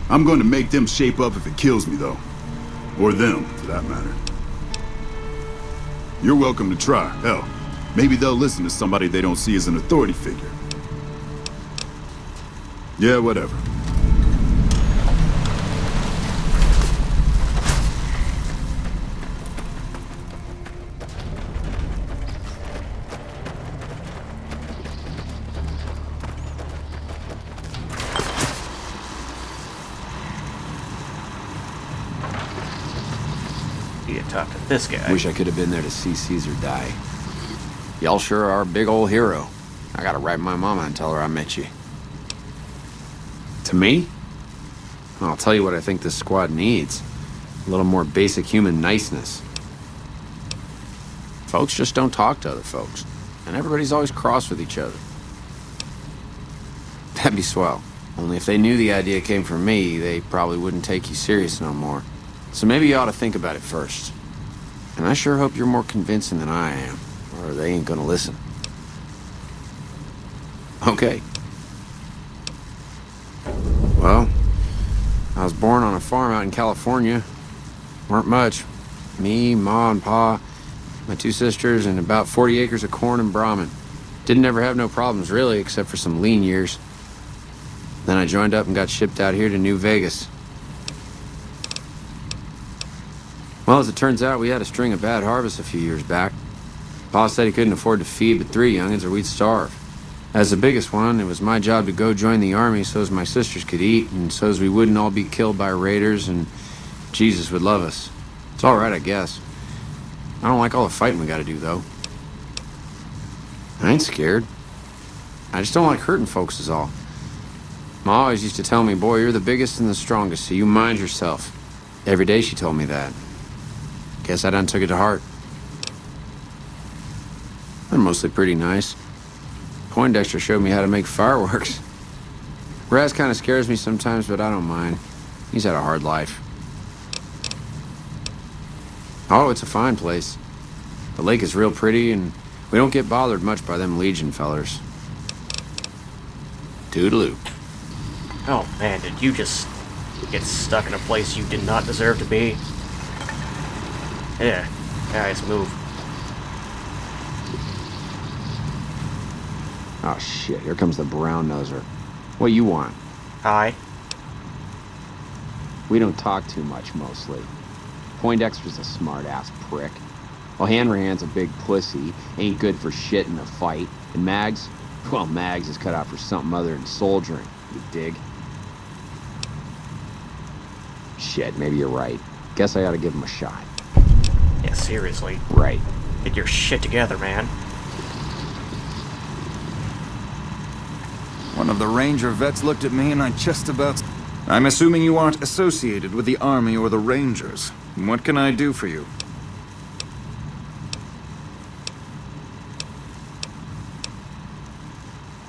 P: I'm going to make them shape up if it kills me, though. Or them, for that matter. You're welcome to try. Hell, maybe they'll listen to somebody they don't see as an authority figure. Yeah, whatever.
A: You talk to this guy.
B: Wish I could have been there to see Caesar die. Y'all sure are a big old hero. I gotta write my mama and tell her I met you. To me? I'll tell you what I think this squad needs. A little more basic human niceness. Folks just don't talk to other folks. And everybody's always cross with each other. That'd be swell. Only if they knew the idea came from me, they probably wouldn't take you serious no more. So maybe you ought to think about it first. And I sure hope you're more convincing than I am, or they ain't gonna listen. Okay. Well, I was born on a farm out in California. Weren't much. Me, Ma, and Pa, my 2 sisters, and about 40 acres of corn and Brahmin. Didn't ever have no problems, really, except for some lean years. Then I joined up and got shipped out here to New Vegas. Well, as it turns out, we had a string of bad harvests a few years back. Pa said he couldn't afford to feed but 3 youngins or we'd starve. As the biggest one, it was my job to go join the army so as my sisters could eat and so as we wouldn't all be killed by raiders and Jesus would love us. It's all right, I guess. I don't like all the fighting we gotta do, though. I ain't scared. I just don't like hurting folks is all. Ma always used to tell me, boy, you're the biggest and the strongest, so you mind yourself. Every day she told me that. Guess I done took it to heart. They're mostly pretty nice. Poindexter showed me how to make fireworks. Raz kind of scares me sometimes, but I don't mind. He's had a hard life. Oh, it's a fine place. The lake is real pretty, and we don't get bothered much by them Legion fellers. Toodaloo.
A: Oh man, did you just get stuck in a place you did not deserve to be? Yeah, guys, move.
B: Oh shit, here comes the brown noser. What you want?
A: Hi.
B: We don't talk too much, mostly. Poindexter's a smart-ass prick. Well, Hanrahan's a big pussy, ain't good for shit in a fight. And Mags? Well, Mags is cut out for something other than soldiering, you dig? Shit, maybe you're right. Guess I ought to give him a shot.
A: Yeah, seriously.
B: Right.
A: Get your shit together, man.
Q: One of the Ranger vets looked at me and I just about... I'm assuming you aren't associated with the Army or the Rangers. What can I do for you?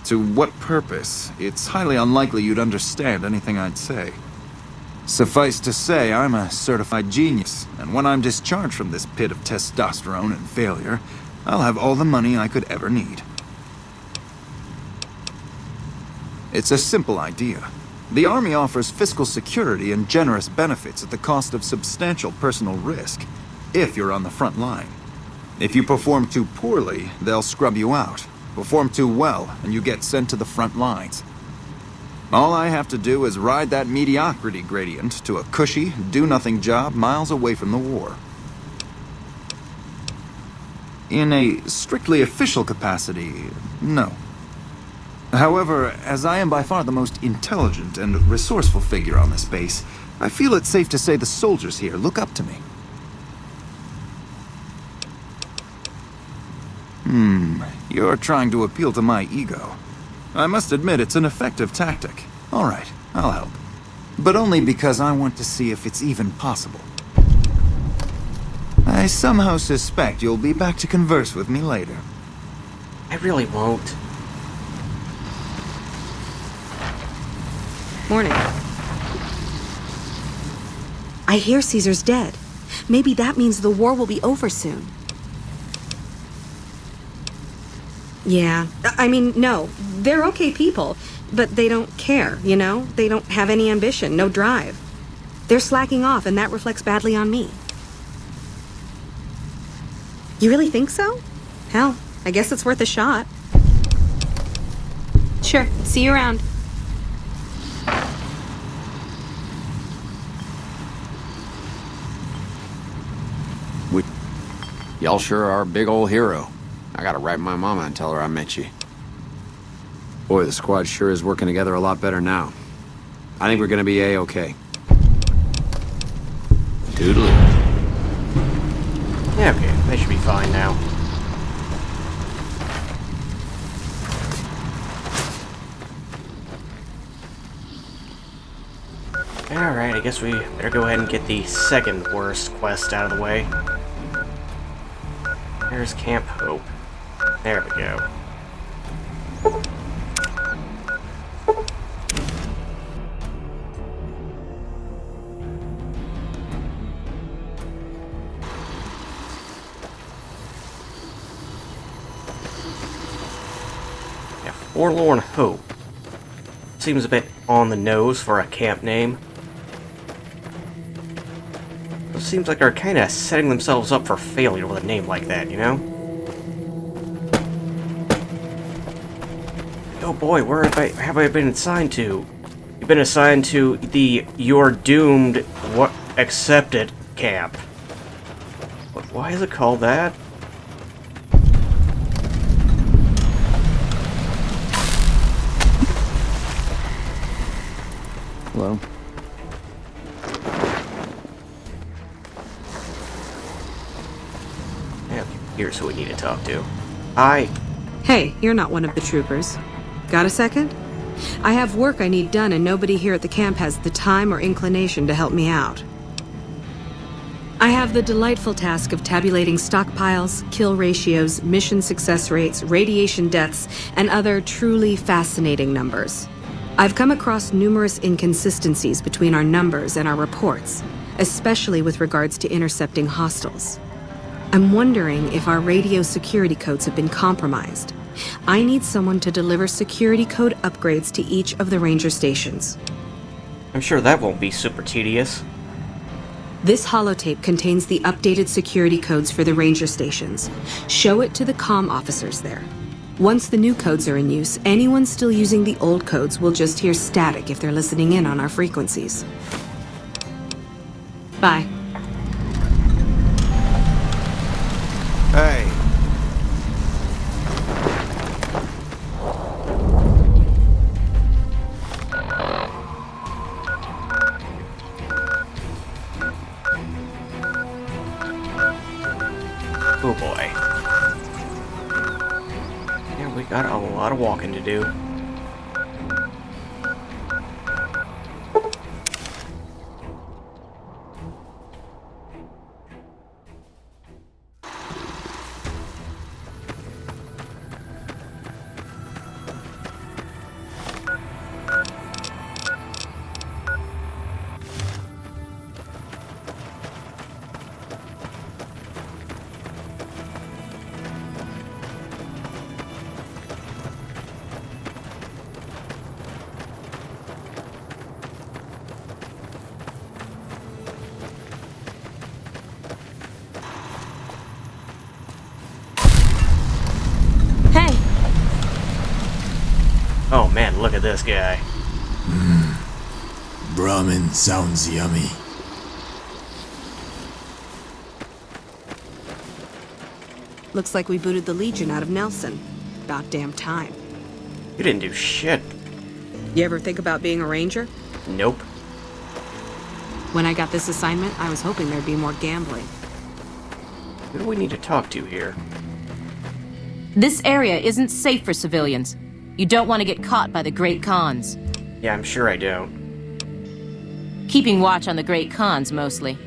Q: To what purpose? It's highly unlikely you'd understand anything I'd say. Suffice to say, I'm a certified genius, and when I'm discharged from this pit of testosterone and failure, I'll have all the money I could ever need. It's a simple idea. The Army offers fiscal security and generous benefits at the cost of substantial personal risk, if you're on the front line. If you perform too poorly, they'll scrub you out. Perform too well, and you get sent to the front lines. All I have to do is ride that mediocrity gradient to a cushy, do-nothing job miles away from the war. In a strictly official capacity, no. However, as I am by far the most intelligent and resourceful figure on this base, I feel it's safe to say the soldiers here look up to me. You're trying to appeal to my ego. I must admit it's an effective tactic. All right, I'll help. But only because I want to see if it's even possible. I somehow suspect you'll be back to converse with me later.
A: I really won't.
C: Morning. I hear Caesar's dead. Maybe that means the war will be over soon. Yeah, I mean, no, they're okay people, but they don't care, you know? They don't have any ambition, no drive. They're slacking off, and that reflects badly on me. You really think so? Hell, I guess it's worth a shot. Sure, see you around.
R: Y'all sure are a big old hero. I gotta write my mama and tell her I met you. Boy, the squad sure is working together a lot better now. I think we're gonna be A-okay. Toodaloo.
A: Yeah, okay, they should be fine now. Alright, I guess we better go ahead and get the second worst quest out of the way. There's Camp Hope. There we go. Yeah, Forlorn Hope. Seems a bit on the nose for a camp name. It seems like they're kind of setting themselves up for failure with a name like that, you know? Oh boy, where have I been assigned to? You've been assigned to the You're Doomed Accepted camp. Why is it called that?
B: Hello?
A: Here's who we need to talk to.
C: Hey, you're not one of the troopers. Got a second? I have work I need done and nobody here at the camp has the time or inclination to help me out. I have the delightful task of tabulating stockpiles, kill ratios, mission success rates, radiation deaths, and other truly fascinating numbers. I've come across numerous inconsistencies between our numbers and our reports, especially with regards to intercepting hostiles. I'm wondering if our radio security codes have been compromised. I need someone to deliver security code upgrades to each of the ranger stations.
A: I'm sure that won't be super tedious.
C: This holotape contains the updated security codes for the ranger stations. Show it to the comm officers there. Once the new codes are in use, anyone still using the old codes will just hear static if they're listening in on our frequencies. Bye.
Q: Hey.
A: Oh boy. Yeah, we got a lot of walking to do. to this guy.
S: Ramen sounds yummy.
C: Looks like we booted the Legion out of Nelson. About damn time.
A: You didn't do shit.
C: You ever think about being a ranger?
A: Nope.
C: When I got this assignment, I was hoping there'd be more gambling.
A: Who do we need to talk to here?
T: This area isn't safe for civilians. You don't want to get caught by the Great Khans.
A: Yeah, I'm sure I don't.
T: Keeping watch on the Great Khans, mostly.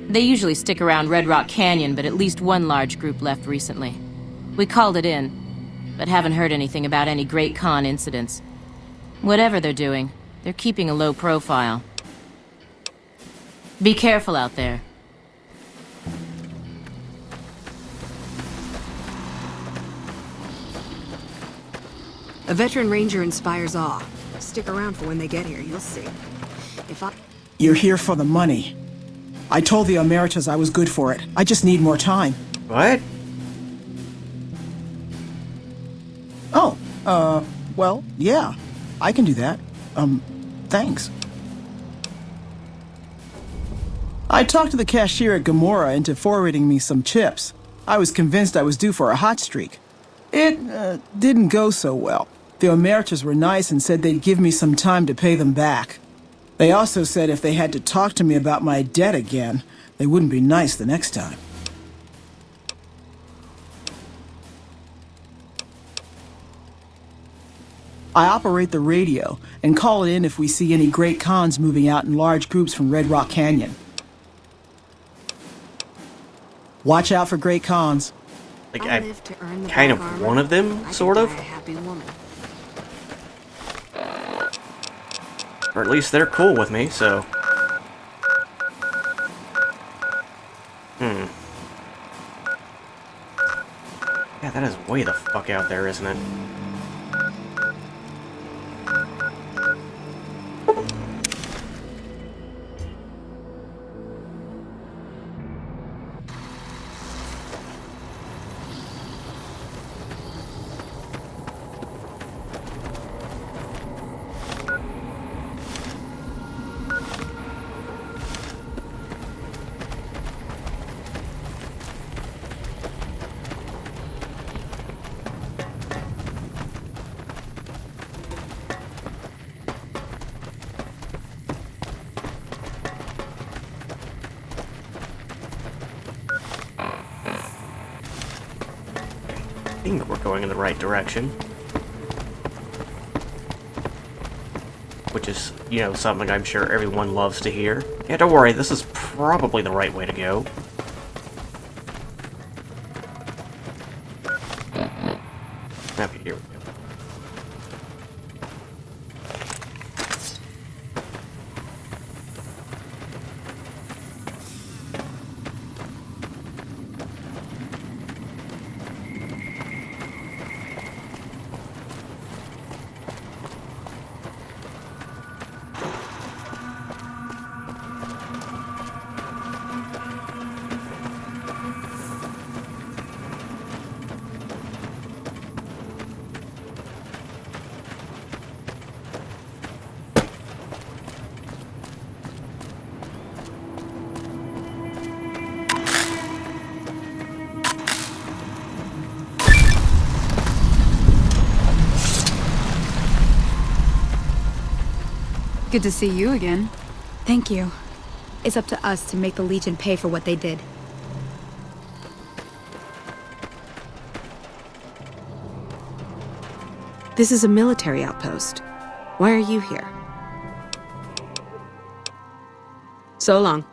T: They usually stick around Red Rock Canyon, but at least one large group left recently. We called it in, but haven't heard anything about any Great Khan incidents. Whatever they're doing, they're keeping a low profile. Be careful out there.
C: A veteran ranger inspires awe. Stick around for when they get here, you'll see.
U: You're here for the money. I told the Emeritus I was good for it. I just need more time.
A: What?
U: Oh, well, yeah. I can do that. Thanks. I talked to the cashier at Gamora into forwarding me some chips. I was convinced I was due for a hot streak. It, didn't go so well. The Emeritus were nice and said they'd give me some time to pay them back. They also said if they had to talk to me about my debt again, they wouldn't be nice the next time. I operate the radio and call it in if we see any Great Khans moving out in large groups from Red Rock Canyon. Watch out for Great Khans.
A: Like, I'm kind of one of them, sort of? Or at least they're cool with me, so... Yeah, that is way the fuck out there, isn't it? I think we're going in the right direction. Which is, you know, something I'm sure everyone loves to hear. Yeah, don't worry, this is probably the right way to go. Okay, here we go.
V: Good to see you again. Thank you. It's up to us to make the Legion pay for what they did.
C: This is a military outpost. Why are you here? So long.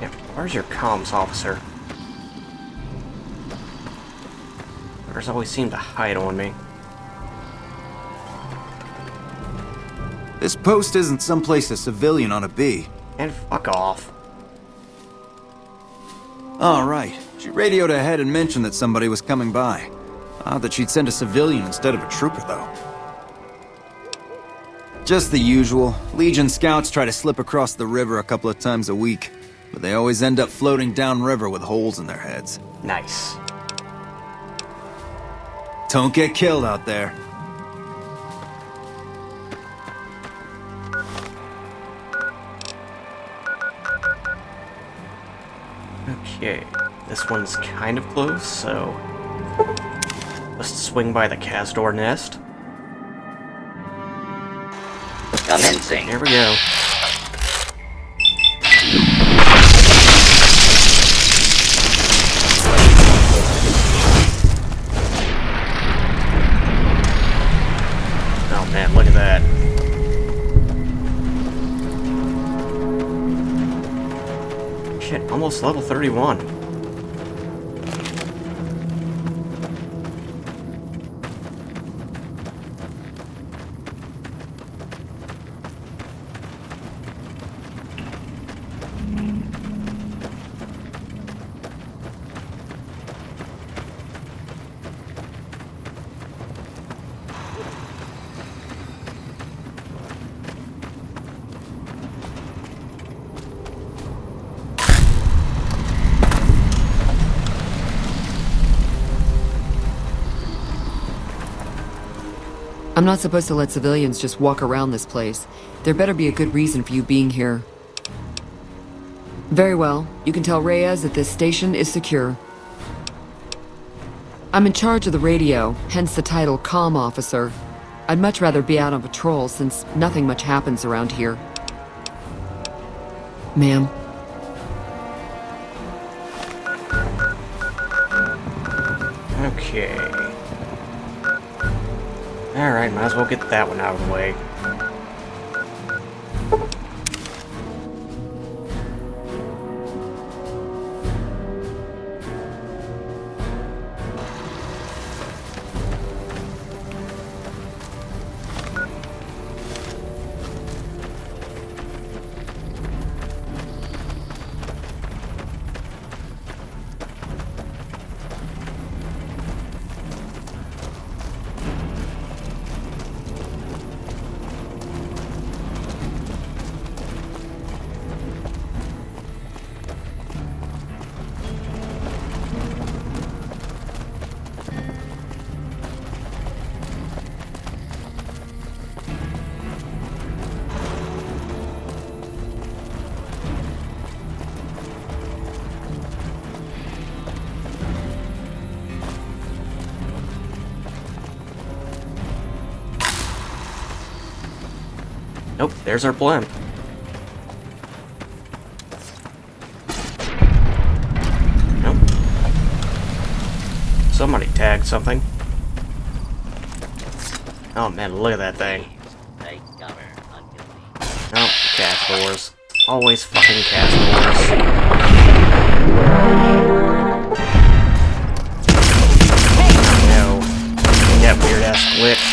A: Yeah, where's your comms officer? Fuckers always seem to hide on me.
Q: This post isn't someplace a civilian ought to be.
A: And fuck off.
Q: All right. She radioed ahead and mentioned that somebody was coming by. Odd that she'd send a civilian instead of a trooper, though. Just the usual. Legion scouts try to slip across the river a couple of times a week, but they always end up floating downriver with holes in their heads.
A: Nice.
Q: Don't get killed out there.
A: Okay, this one's kind of close, so let's swing by the Castor nest.
J: Commencing.
A: There we go. Oh man, look at that. Shit, almost level 31.
D: I'm not supposed to let civilians just walk around this place. There better be a good reason for you being here. Very well. You can tell Reyes that this station is secure. I'm in charge of the radio, hence the title Comm Officer. I'd much rather be out on patrol since nothing much happens around here. Ma'am.
A: Okay. Alright, might as well get that one out of the way. Nope, there's our blimp. Nope. Somebody tagged something. Oh man, look at that thing. Oh, Castors. Always fucking Castors. No. That weird ass glitch.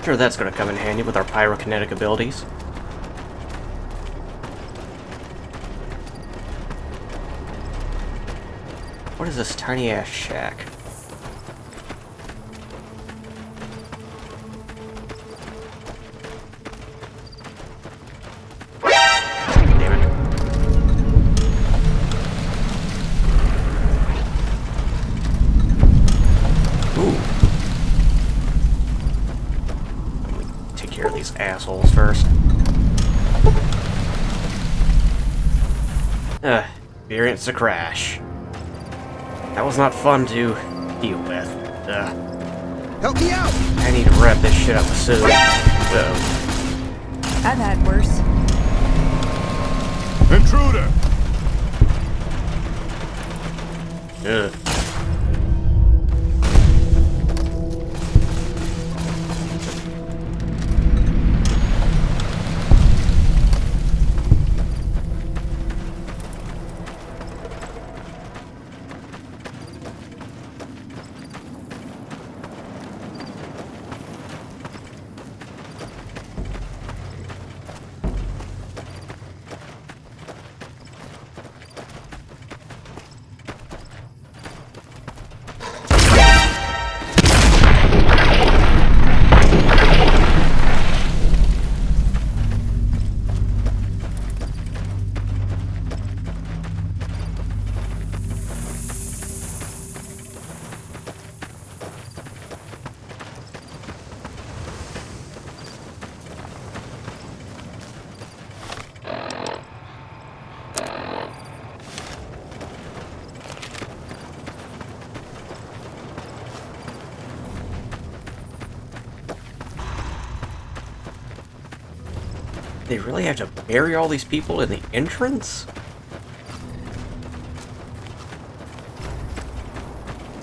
A: Sure, that's gonna come in handy with our pyrokinetic abilities. What is this tiny ass shack? Damn it. Ooh. Take care of these assholes first. Experienced a crash. That was not fun to deal with.
E: Help me out!
A: I need to wrap this shit up soon. Uh-oh.
V: I've had worse.
N: Intruder!
A: Ugh. They really have to bury all these people in the entrance?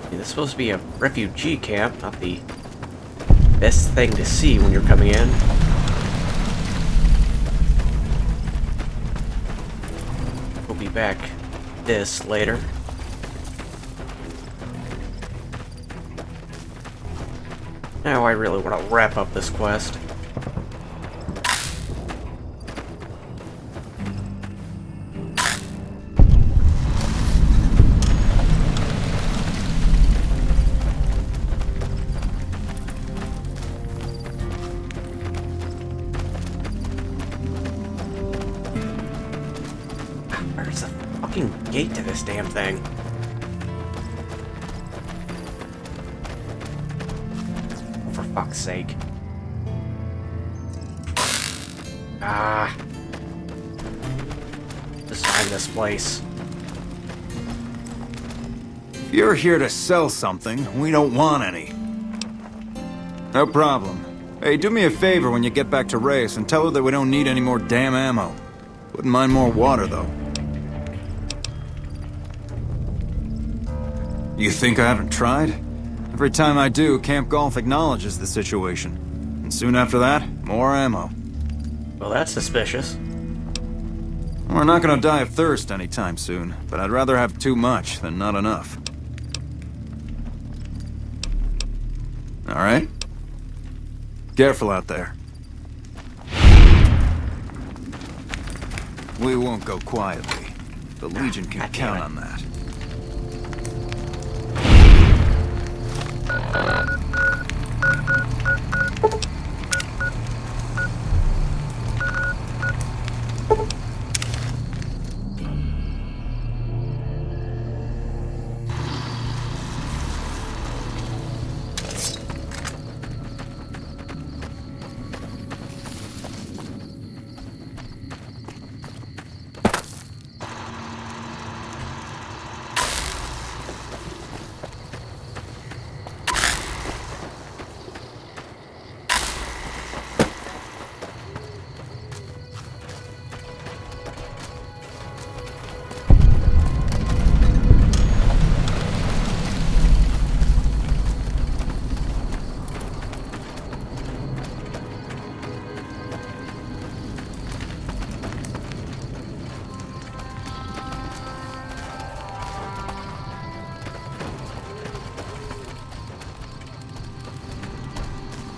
A: This is supposed to be a refugee camp, not the best thing to see when you're coming in. We'll be back this later. Now I really want to wrap up this quest. Where's the fucking gate to this damn thing? For fuck's sake. Ah. Design this place.
Q: If you're here to sell something, we don't want any. No problem. Hey, do me a favor when you get back to Reyes and tell her that we don't need any more damn ammo. Wouldn't mind more water, though. You think I haven't tried? Every time I do, Camp Golf acknowledges the situation. And soon after that, more ammo.
A: Well, that's suspicious.
Q: We're not gonna die of thirst anytime soon, but I'd rather have too much than not enough. Alright? Careful out there. We won't go quietly. The Legion can count on that.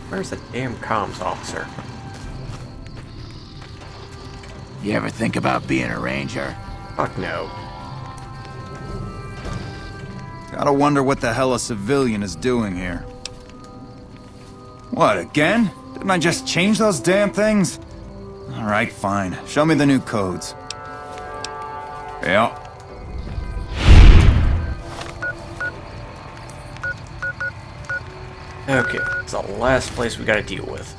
A: Where's the damn comms officer?
F: You ever think about being a ranger?
A: Fuck no.
Q: Gotta wonder what the hell a civilian is doing here. What, again? Didn't I just change those damn things? Alright, fine. Show me the new codes. Yeah.
A: Okay, it's the last place we gotta deal with.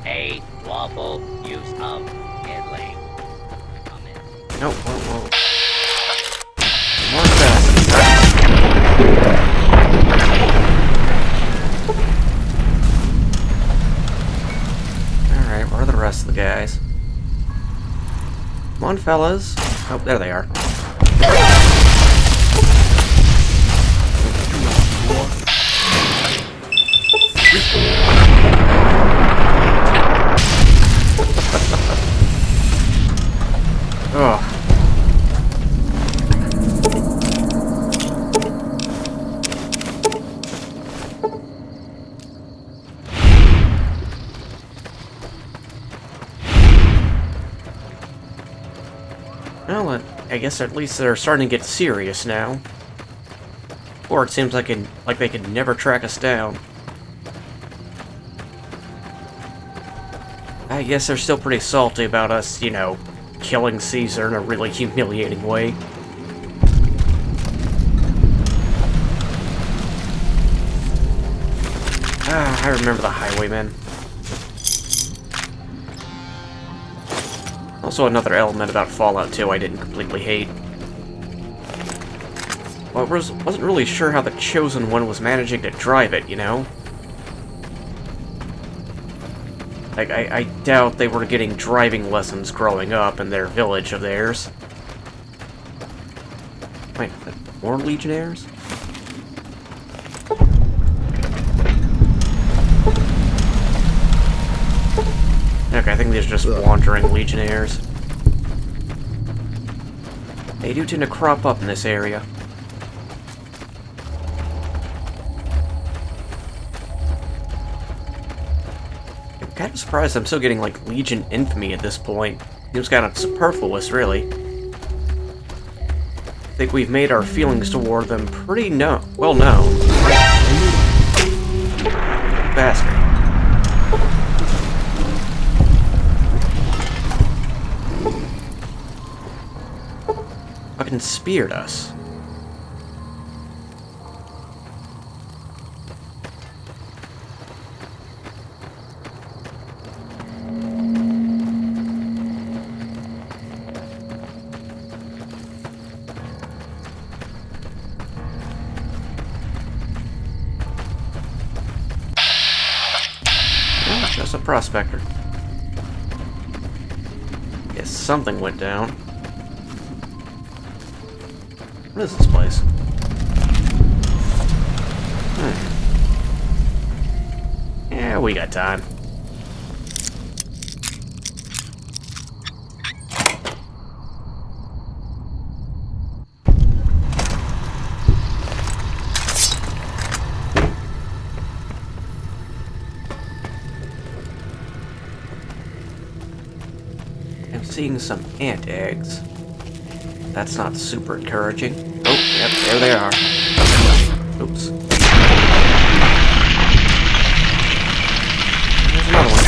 J: A lawful use of handling.
A: No, whoa, whoa. More fast. Alright, where are the rest of the guys? Come on, fellas. Oh, there they are. Oh. Well, I guess at least they're starting to get serious now. Or it seems like they can never track us down. I guess they're still pretty salty about us, you know, killing Caesar in a really humiliating way. I remember the Highwaymen. Also another element about Fallout 2 I didn't completely hate. Well, I wasn't really sure how the Chosen One was managing to drive it, you know? Like, I doubt they were getting driving lessons growing up in their village of theirs. Wait, more Legionnaires? Okay, I think these are just wandering Legionnaires. They do tend to crop up in this area. I'm kind of surprised I'm still getting, like, Legion infamy at this point. Seems kind of superfluous, really. I think we've made our feelings toward them pretty well known. Bastard. Fucking speared us. Oh, just a prospector. Guess something went down. What is this place? Yeah, we got time. I'm seeing some ant eggs. That's not super encouraging. Oh, yep, there they are. Oops. There's another one.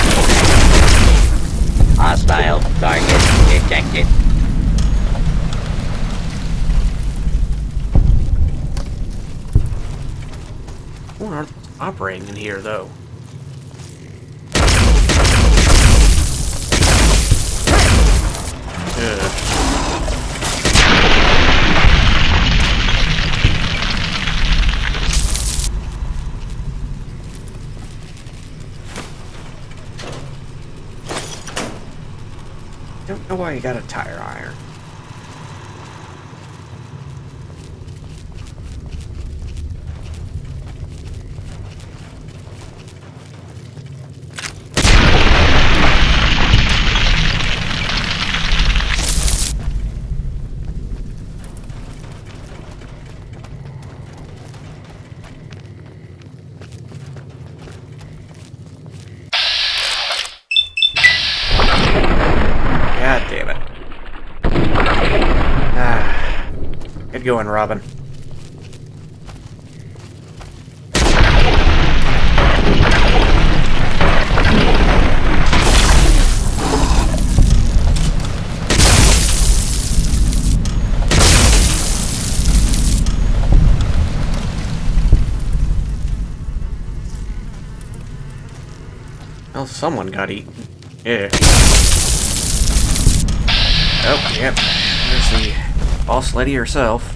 J: Hostile target detected.
A: What are operating in here, though? Ugh. Don't know why you got a tire iron. God damn it. Good going, Robin. Well, someone got eaten. Yeah. Oh, yep. There's the boss lady herself.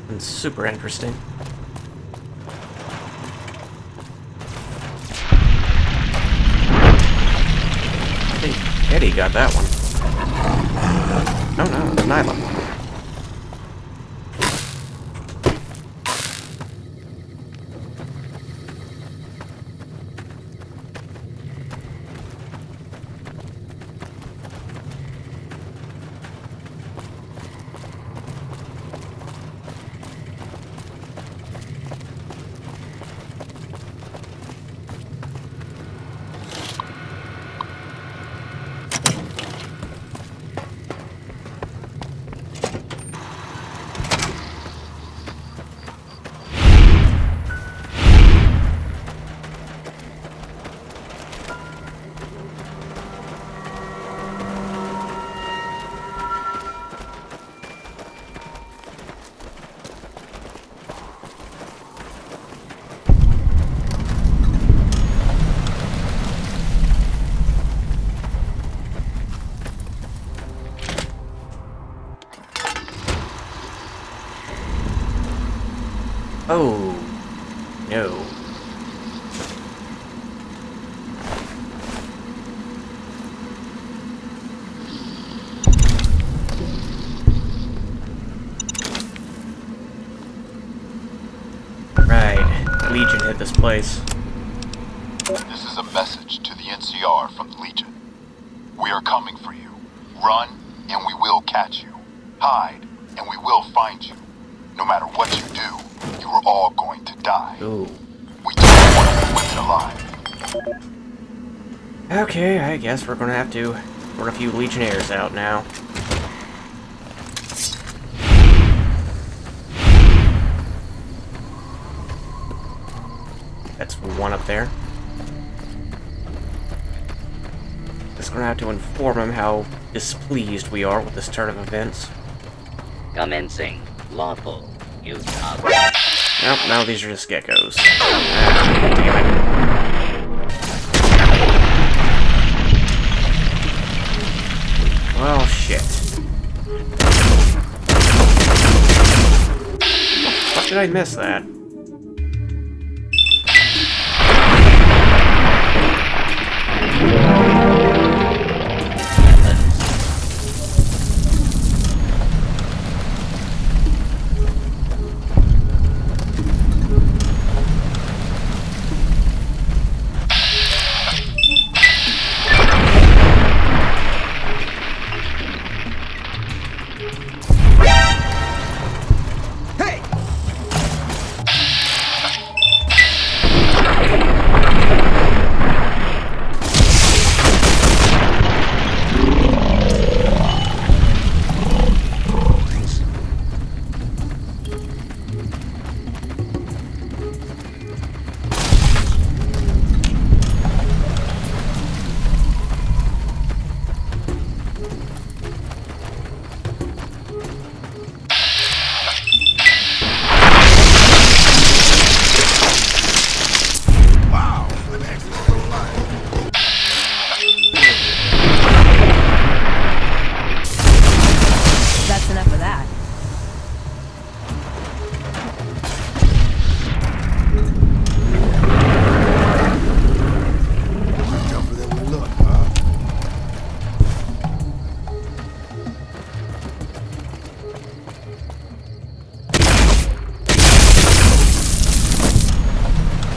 A: And super interesting. Eddie got that one. Oh no, it's Nyla. Oh, no. Right, Legion hit this place.
H: This is a message to the NCR from the Legion. We are coming for you. Run, and we will catch you. Hide, and we will find you. No matter what you do, you are all going to die.
A: Ooh.
H: We don't want to be women alive.
A: Okay, I guess we're gonna have to run a few Legionnaires out now. That's one up there. Just gonna have to inform him how displeased we are with this turn of events.
J: Commencing lawful use of...
A: Nope, now these are just geckos. Ah, damn it. Well, shit. How did I miss that?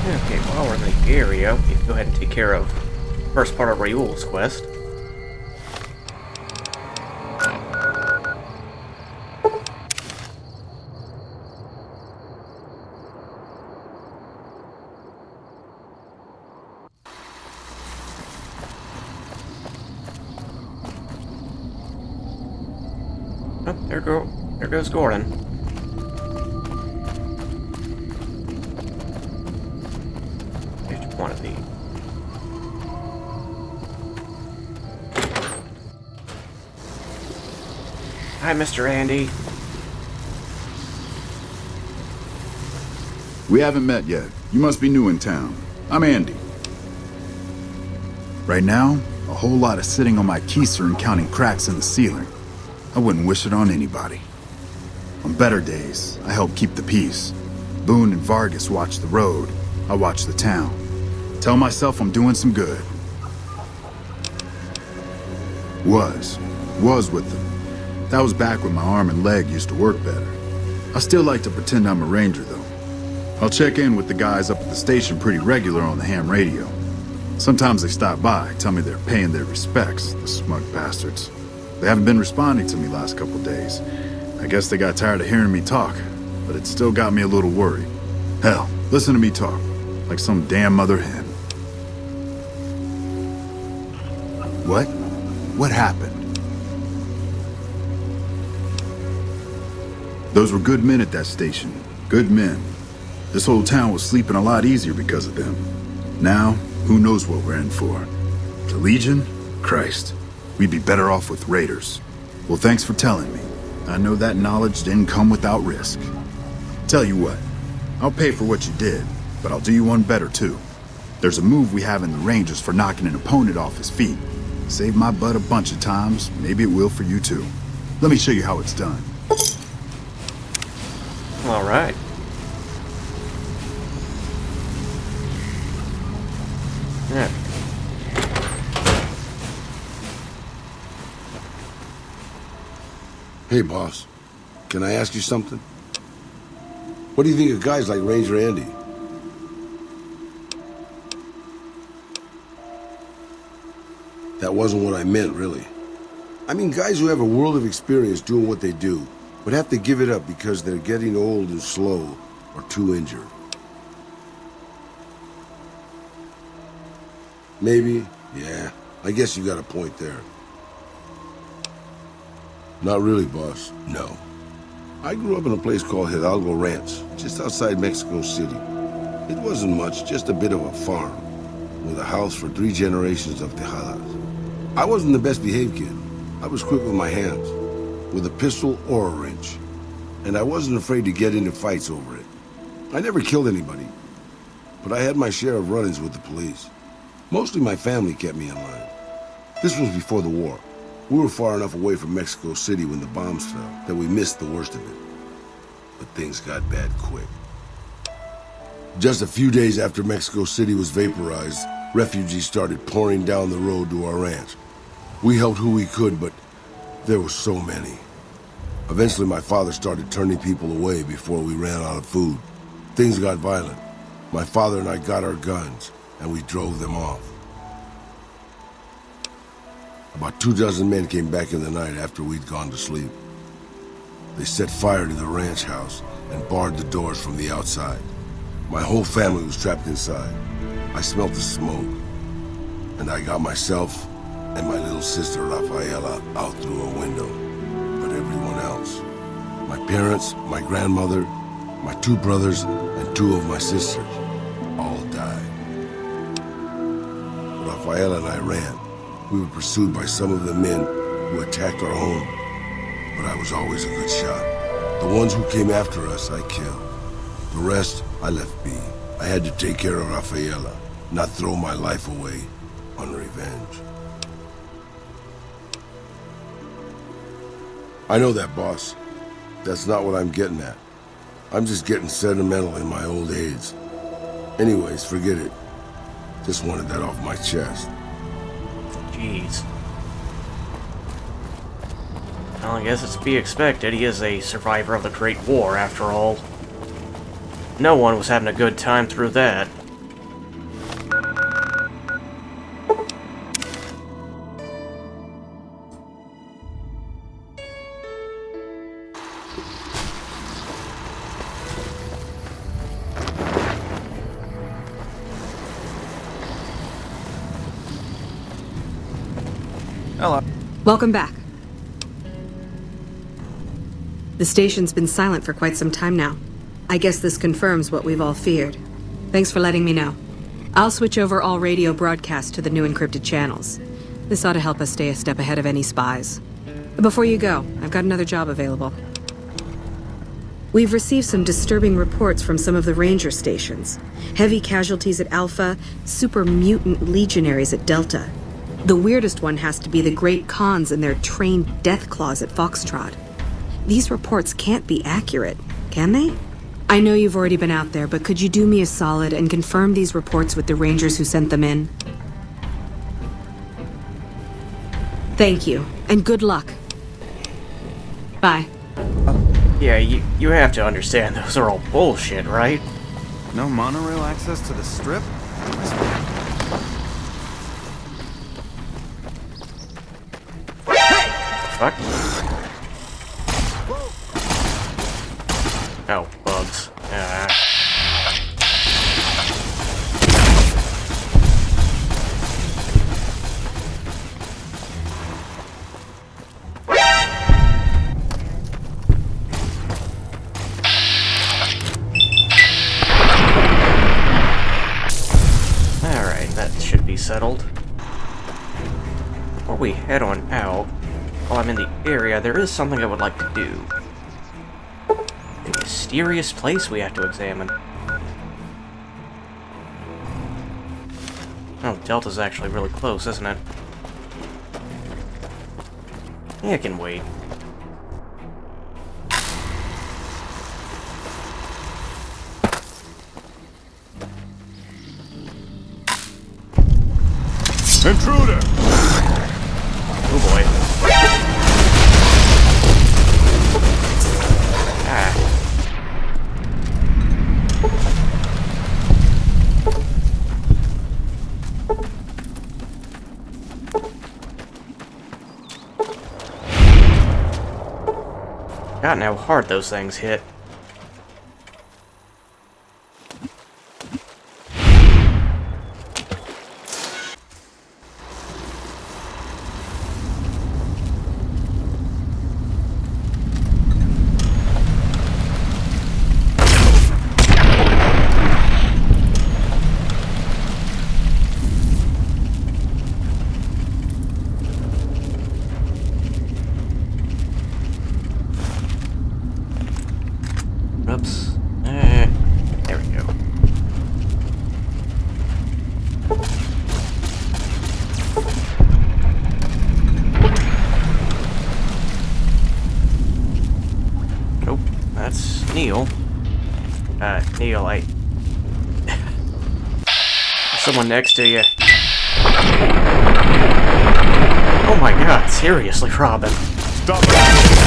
A: Okay, while we're in the area, we can go ahead and take care of the first part of Raoul's quest. Oh, there goes Gordon. One of these. Hi, Mr. Andy.
P: We haven't met yet. You must be new in town. I'm Andy. Right now, a whole lot of sitting on my keister and counting cracks in the ceiling. I wouldn't wish it on anybody. On better days, I help keep the peace. Boone and Vargas watch the road. I watch the town. Tell myself I'm doing some good. Was with them. That was back when my arm and leg used to work better. I still like to pretend I'm a ranger, though. I'll check in with the guys up at the station pretty regular on the ham radio. Sometimes they stop by, tell me they're paying their respects, the smug bastards. They haven't been responding to me last couple days. I guess they got tired of hearing me talk, but it still got me a little worried. Hell, listen to me talk, like some damn mother hen. What? What happened? Those were good men at that station. Good men. This whole town was sleeping a lot easier because of them. Now, who knows what we're in for? The Legion? Christ. We'd be better off with raiders. Well, thanks for telling me. I know that knowledge didn't come without risk. Tell you what, I'll pay for what you did, but I'll do you one better too. There's a move we have in the Rangers for knocking an opponent off his feet. Saved my butt a bunch of times, maybe it will for you too. Let me show you how it's done.
A: All right. Yeah.
G: Hey, boss. Can I ask you something? What do you think of guys like Ranger Andy? That wasn't what I meant, really. I mean guys who have a world of experience doing what they do, but have to give it up because they're getting old and slow or too injured. Maybe, yeah. I guess you got a point there. Not really, boss. No. I grew up in a place called Hidalgo Ranch, just outside Mexico City. It wasn't much, just a bit of a farm, with a house for 3 generations of Tejadas. I wasn't the best behaved kid. I was quick with my hands, with a pistol or a wrench. And I wasn't afraid to get into fights over it. I never killed anybody, but I had my share of run-ins with the police. Mostly my family kept me in line. This was before the war. We were far enough away from Mexico City when the bombs fell that we missed the worst of it. But things got bad quick. Just a few days after Mexico City was vaporized, refugees started pouring down the road to our ranch. We helped who we could, but there were so many. Eventually, my father started turning people away before we ran out of food. Things got violent. My father and I got our guns, and we drove them off. About 24 men came back in the night after we'd gone to sleep. They set fire to the ranch house and barred the doors from the outside. My whole family was trapped inside. I smelled the smoke, and I got myself and my little sister Rafaela out through a window. But everyone else, my parents, my grandmother, my 2 brothers, and 2 of my sisters, all died. Rafaela and I ran. We were pursued by some of the men who attacked our home, but I was always a good shot. The ones who came after us, I killed. The rest, I left be. I had to take care of Rafaela, not throw my life away on revenge. I know that, boss. That's not what I'm getting at. I'm just getting sentimental in my old age. Anyways, forget it. Just wanted that off my chest.
A: Jeez. Well, I guess it's to be expected. He is a survivor of the Great War, after all. No one was having a good time through that.
C: Hello. Welcome back. The station's been silent for quite some time now. I guess this confirms what we've all feared. Thanks for letting me know. I'll switch over all radio broadcasts to the new encrypted channels. This ought to help us stay a step ahead of any spies. Before you go, I've got another job available. We've received some disturbing reports from some of the ranger stations. Heavy casualties at Alpha, super mutant legionaries at Delta. The weirdest one has to be the Great Khans and their trained death claws at Foxtrot. These reports can't be accurate, can they? I know you've already been out there, but could you do me a solid and confirm these reports with the Rangers who sent them in? Thank you, and good luck. Bye.
A: Yeah, you have to understand those are all bullshit, right?
Q: No monorail access to the strip?
A: Fuck. Oh, bugs. Alright, that should be settled. Before we head on out, while I'm in the area, there is something I would like to do. A mysterious place we have to examine. Oh, Delta's actually really close, isn't it? Yeah, it can wait.
N: Intruder!
A: Oh boy. Ah. God, how hard those things hit. Oops. There we go. Nope, that's Neil. Neil, someone next to you. Oh my god, seriously, Robin.
N: Stop it!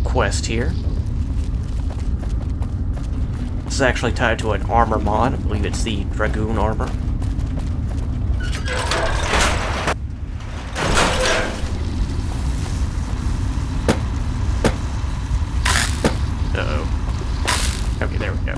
A: Quest here. This is actually tied to an armor mod. I believe it's the Dragoon armor. Uh-oh. Okay, there we go.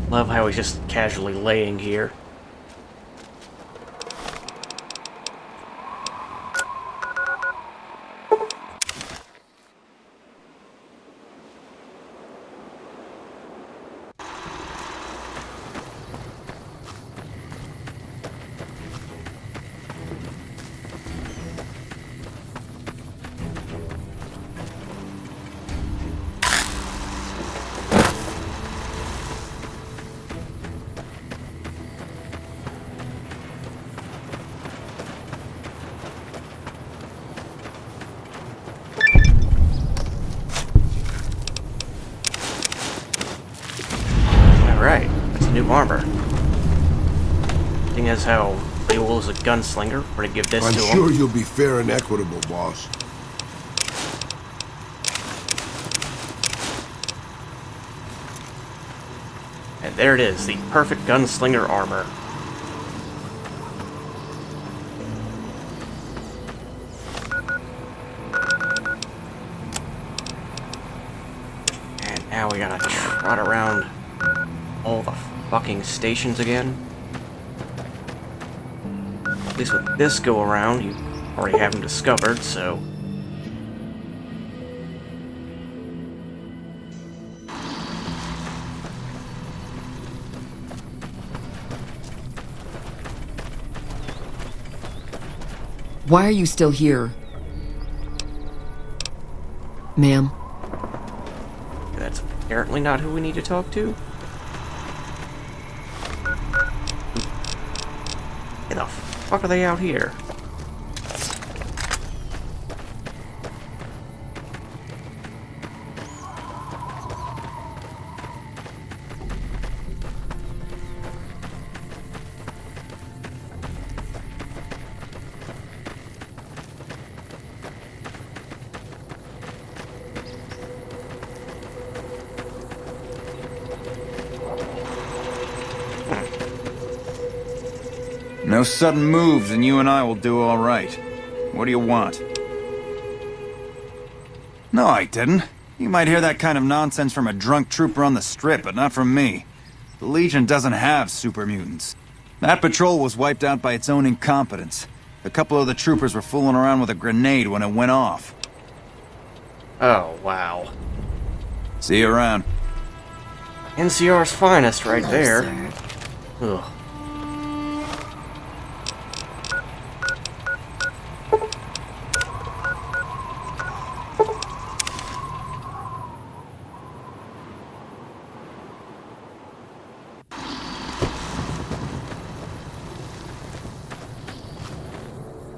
A: Love how he's just casually laying here. armor. Thing is how Leoul is a gunslinger. We're gonna give this
G: I'm
A: to him.
G: sure you'll be fair and equitable, boss.
A: And there it is, the perfect gunslinger armor. And now we gotta trot around all the fucking stations again. At least with this go around, you already have them discovered, so...
D: Why are you still here? Ma'am?
A: That's apparently not who we need to talk to. Why the fuck are they out here?
Q: No sudden moves and you and I will do all right. What do you want? No, I didn't. You might hear that kind of nonsense from a drunk trooper on the strip, but not from me. The Legion doesn't have super mutants. That patrol was wiped out by its own incompetence. A couple of the troopers were fooling around with a grenade when it went off.
A: Oh, wow.
Q: See you around.
A: NCR's finest right there. Ugh.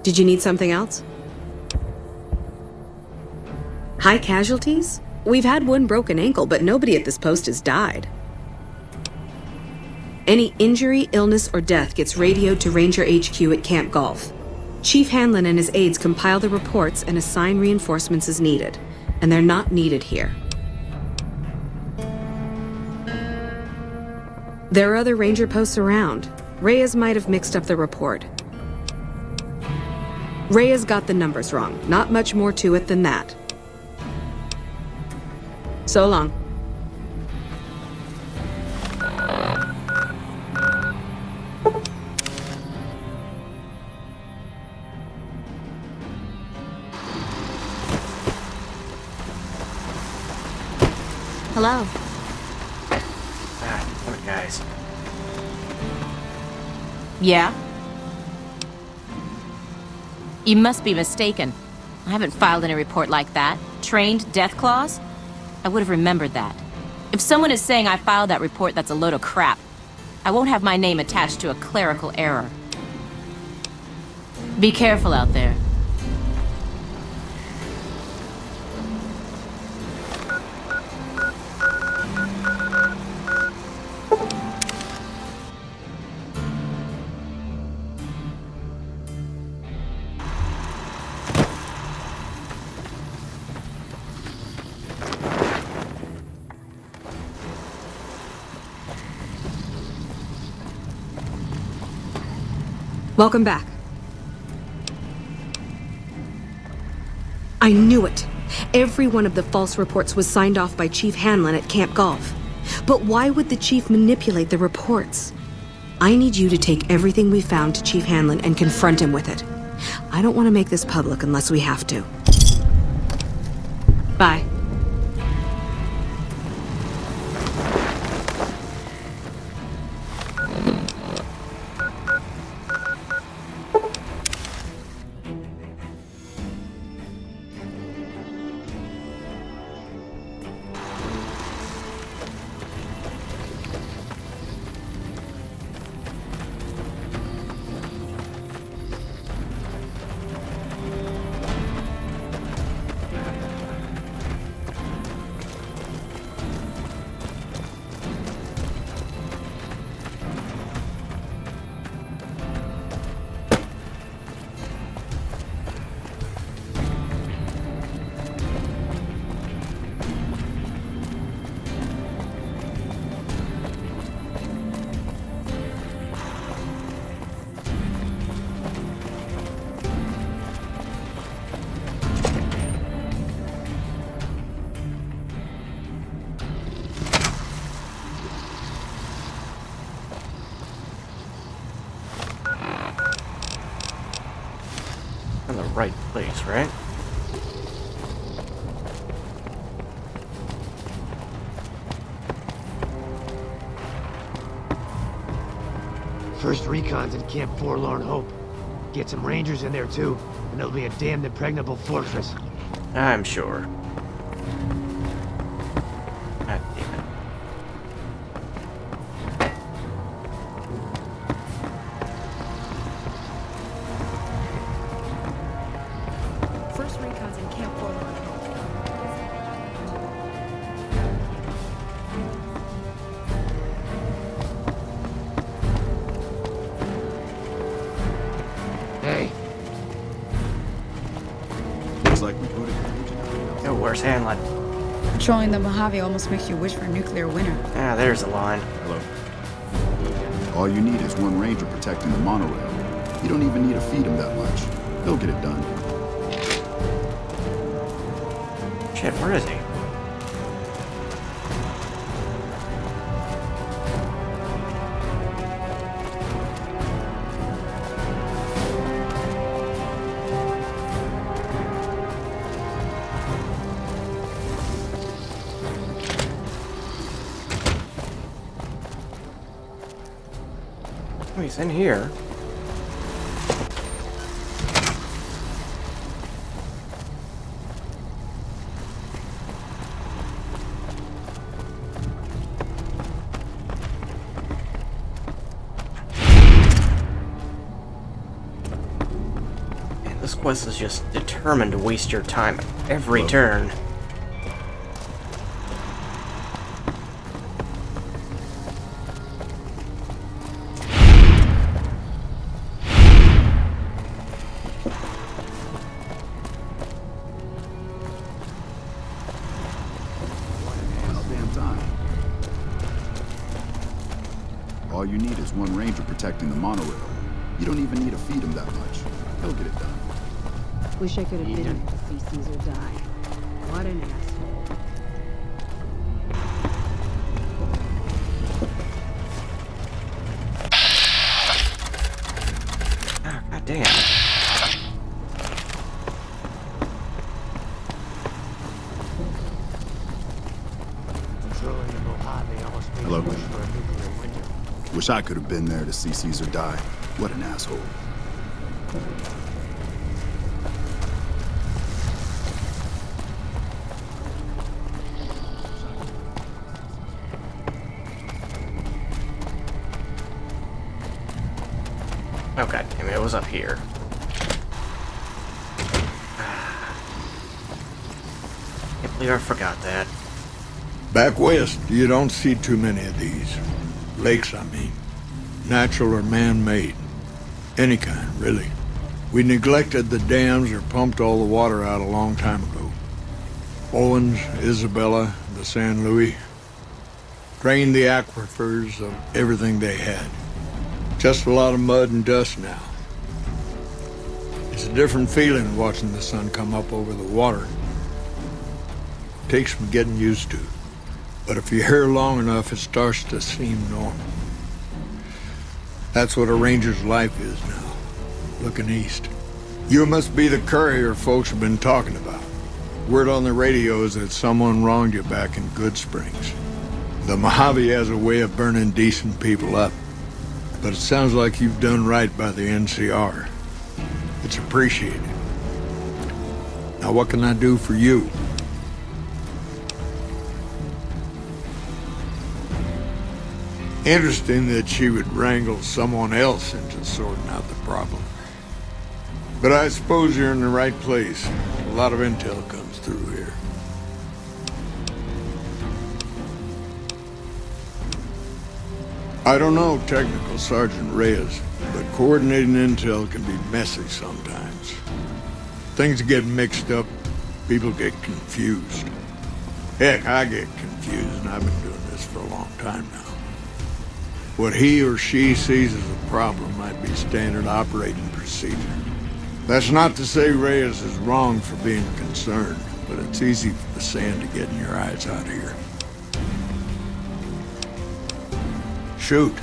C: Did you need something else? High casualties? We've had one broken ankle, but nobody at this post has died. Any injury, illness, or death gets radioed to Ranger HQ at Camp Golf. Chief Hanlon and his aides compile the reports and assign reinforcements as needed, and they're not needed here. There are other Ranger posts around. Reyes might have mixed up the report. Reyes got the numbers wrong. Not much more to it than that. So long.
T: Hello.
A: Damn it, guys.
T: Yeah? You must be mistaken. I haven't filed any report like that. Trained death clause? I would have remembered that. If someone is saying I filed that report, that's a load of crap. I won't have my name attached to a clerical error. Be careful out there.
C: Welcome back. I knew it. Every one of the false reports was signed off by Chief Hanlon at Camp Golf. But why would the Chief manipulate the reports? I need you to take everything we found to Chief Hanlon and confront him with it. I don't want to make this public unless we have to. Bye.
A: In the right place, right?
I: First recon's in Camp Forlorn Hope. Get some rangers in there too, and it'll be a damned impregnable fortress.
A: I'm sure. God damn it.
V: First recon's in Camp Forlorn Hope.
I: Hey.
P: Looks like we booted the Legion out.
A: Yo, where's Hanlon?
V: Patrolling the Mojave almost makes you wish for a nuclear winter.
A: Ah, there's the line.
P: Hello. All you need is one ranger protecting the monorail. You don't even need to feed him that much. He'll get it done.
A: Shit, where is he? Oh, he's in here. Man, this quest is just determined to waste your time every turn.
P: All you need is one ranger protecting the monorail. You don't even need to feed him that much. He'll get it done.
C: Wish I could have been here to see Caesar die. What an asshole.
A: Ah, god damn.
I: Patrolling the Mojave almost makes
P: Hello.
I: you wish for a nuclear winter.
P: Wish I could have been there to see Caesar die. What an asshole.
A: Oh god damn it, it was up here. Can't believe I forgot that.
K: Back west, you don't see too many of these. Lakes, I mean. Natural or man-made. Any kind, really. We neglected the dams or pumped all the water out a long time ago. Owens, Isabella, the San Luis. Drained the aquifers of everything they had. Just a lot of mud and dust now. It's a different feeling watching the sun come up over the water. Takes some getting used to. But if you're here long enough, it starts to seem normal. That's what a ranger's life is now, looking east. You must be the courier folks have been talking about. Word on the radio is that someone wronged you back in Good Springs. The Mojave has a way of burning decent people up. But it sounds like you've done right by the NCR. It's appreciated. Now what can I do for you? Interesting that she would wrangle someone else into sorting out the problem. But I suppose you're in the right place. A lot of intel comes through here. I don't know Technical Sergeant Reyes, but coordinating intel can be messy sometimes. Things get mixed up, people get confused. Heck, I get confused, and I've been doing this for a long time now. What he or she sees as a problem might be standard operating procedure. That's not to say Reyes is wrong for being concerned, but it's easy for the sand to get in your eyes out here. Shoot.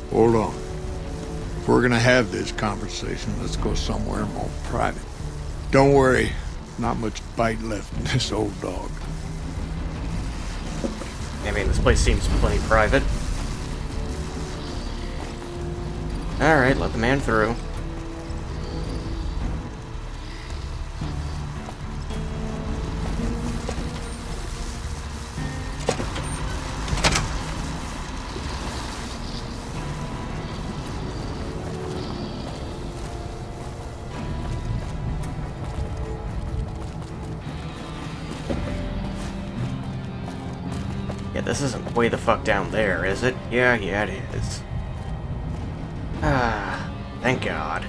K: Hold on. If we're gonna have this conversation, let's go somewhere more private. Don't worry, not much bite left in this old dog.
A: I mean, this place seems plenty private. Alright, let the man through. Yeah, this isn't way the fuck down there, is it? Yeah, it is. Ah, thank God.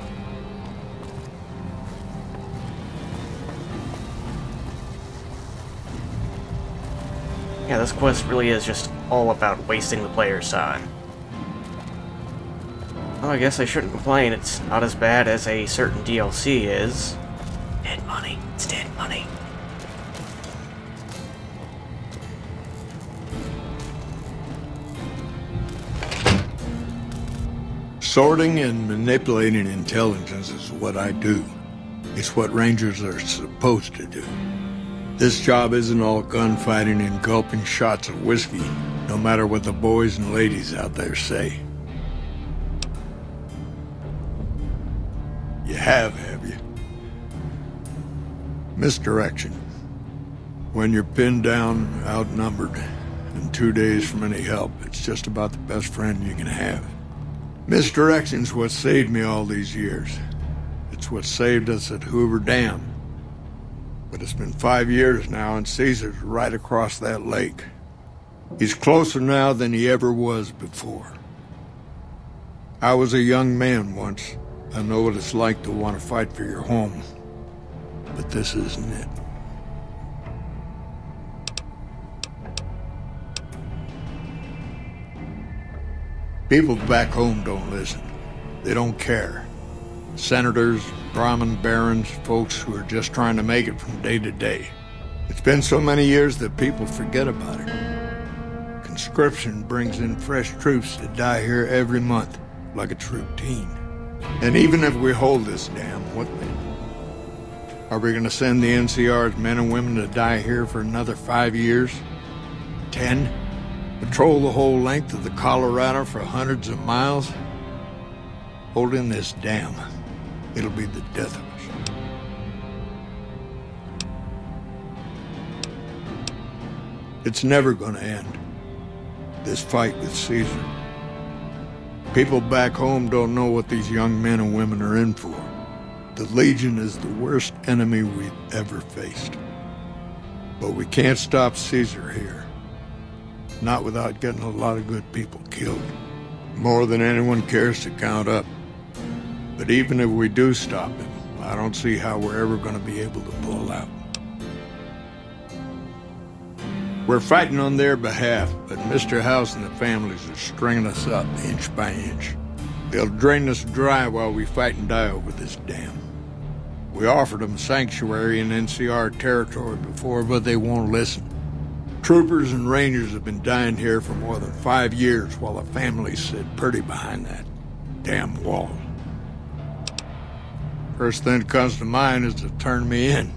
A: Yeah, this quest really is just all about wasting the player's time. Well, I guess I shouldn't complain. It's not as bad as a certain DLC is. Dead money. It's dead money.
K: Sorting and manipulating intelligence is what I do. It's what Rangers are supposed to do. This job isn't all gunfighting and gulping shots of whiskey, no matter what the boys and ladies out there say. You have you? Misdirection. When you're pinned down, outnumbered, and 2 days from any help, it's just about the best friend you can have. Misdirection's what saved me all these years. It's what saved us at Hoover Dam. But it's been 5 years now, and Caesar's right across that lake. He's closer now than he ever was before. I was a young man once. I know what it's like to want to fight for your home. But this isn't it. People back home don't listen. They don't care. Senators, Brahmin barons, folks who are just trying to make it from day to day. It's been so many years that people forget about it. Conscription brings in fresh troops to die here every month, like it's routine. And even if we hold this dam, what then? Are we gonna send the NCR's men and women to die here for another 5 years? 10? Patrol the whole length of the Colorado for hundreds of miles? Holding this dam, it'll be the death of us. It's never gonna end, this fight with Caesar. People back home don't know what these young men and women are in for. The Legion is the worst enemy we've ever faced. But we can't stop Caesar here. Not without getting a lot of good people killed. More than anyone cares to count up. But even if we do stop him, I don't see how we're ever going to be able to pull out. We're fighting on their behalf, but Mr. House and the families are stringing us up inch by inch. They'll drain us dry while we fight and die over this dam. We offered them sanctuary in NCR territory before, but they won't listen. Troopers and Rangers have been dying here for more than 5 years while the families sit pretty behind that damn wall. First thing that comes to mind is to turn me in.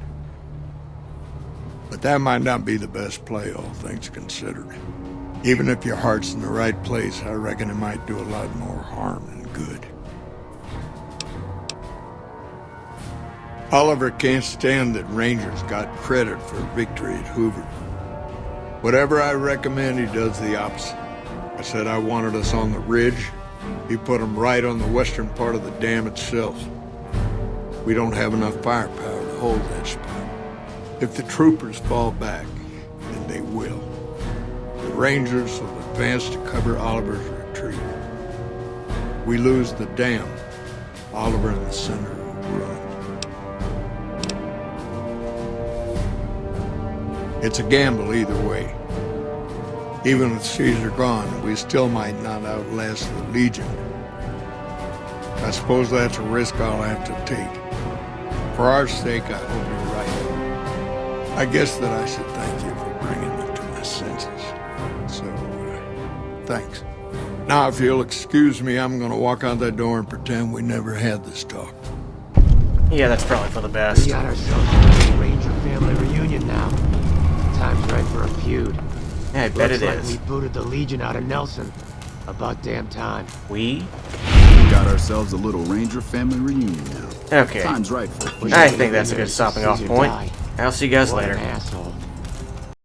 K: But that might not be the best play, all things considered. Even if your heart's in the right place, I reckon it might do a lot more harm than good. Oliver can't stand that Rangers got credit for victory at Hoover. Whatever I recommend, he does the opposite. I said I wanted us on the ridge. He put them right on the western part of the dam itself. We don't have enough firepower to hold that spot. If the troopers fall back, and they will, the Rangers will advance to cover Oliver's retreat. We lose the dam, Oliver in the center will run. It's a gamble either way. Even with Caesar gone, we still might not outlast the Legion. I suppose that's a risk I'll have to take. For our sake, I hope you're right. I guess that I should thank you for bringing me to my senses. So, thanks. Now, if you'll excuse me, I'm gonna walk out that door and pretend we never had this talk.
A: Yeah, that's probably for the best.
I: We got ourselves a Ranger family reunion now. Time's right for a feud.
A: Yeah, I bet
I: Looks
A: it
I: like
A: is.
I: we booted the Legion out of Nelson. About damn time.
A: We
P: got ourselves a little Ranger family reunion now.
A: Okay.
P: Time's right for
A: I think that's a good stopping off point. I'll see you guys later.
I: What an asshole.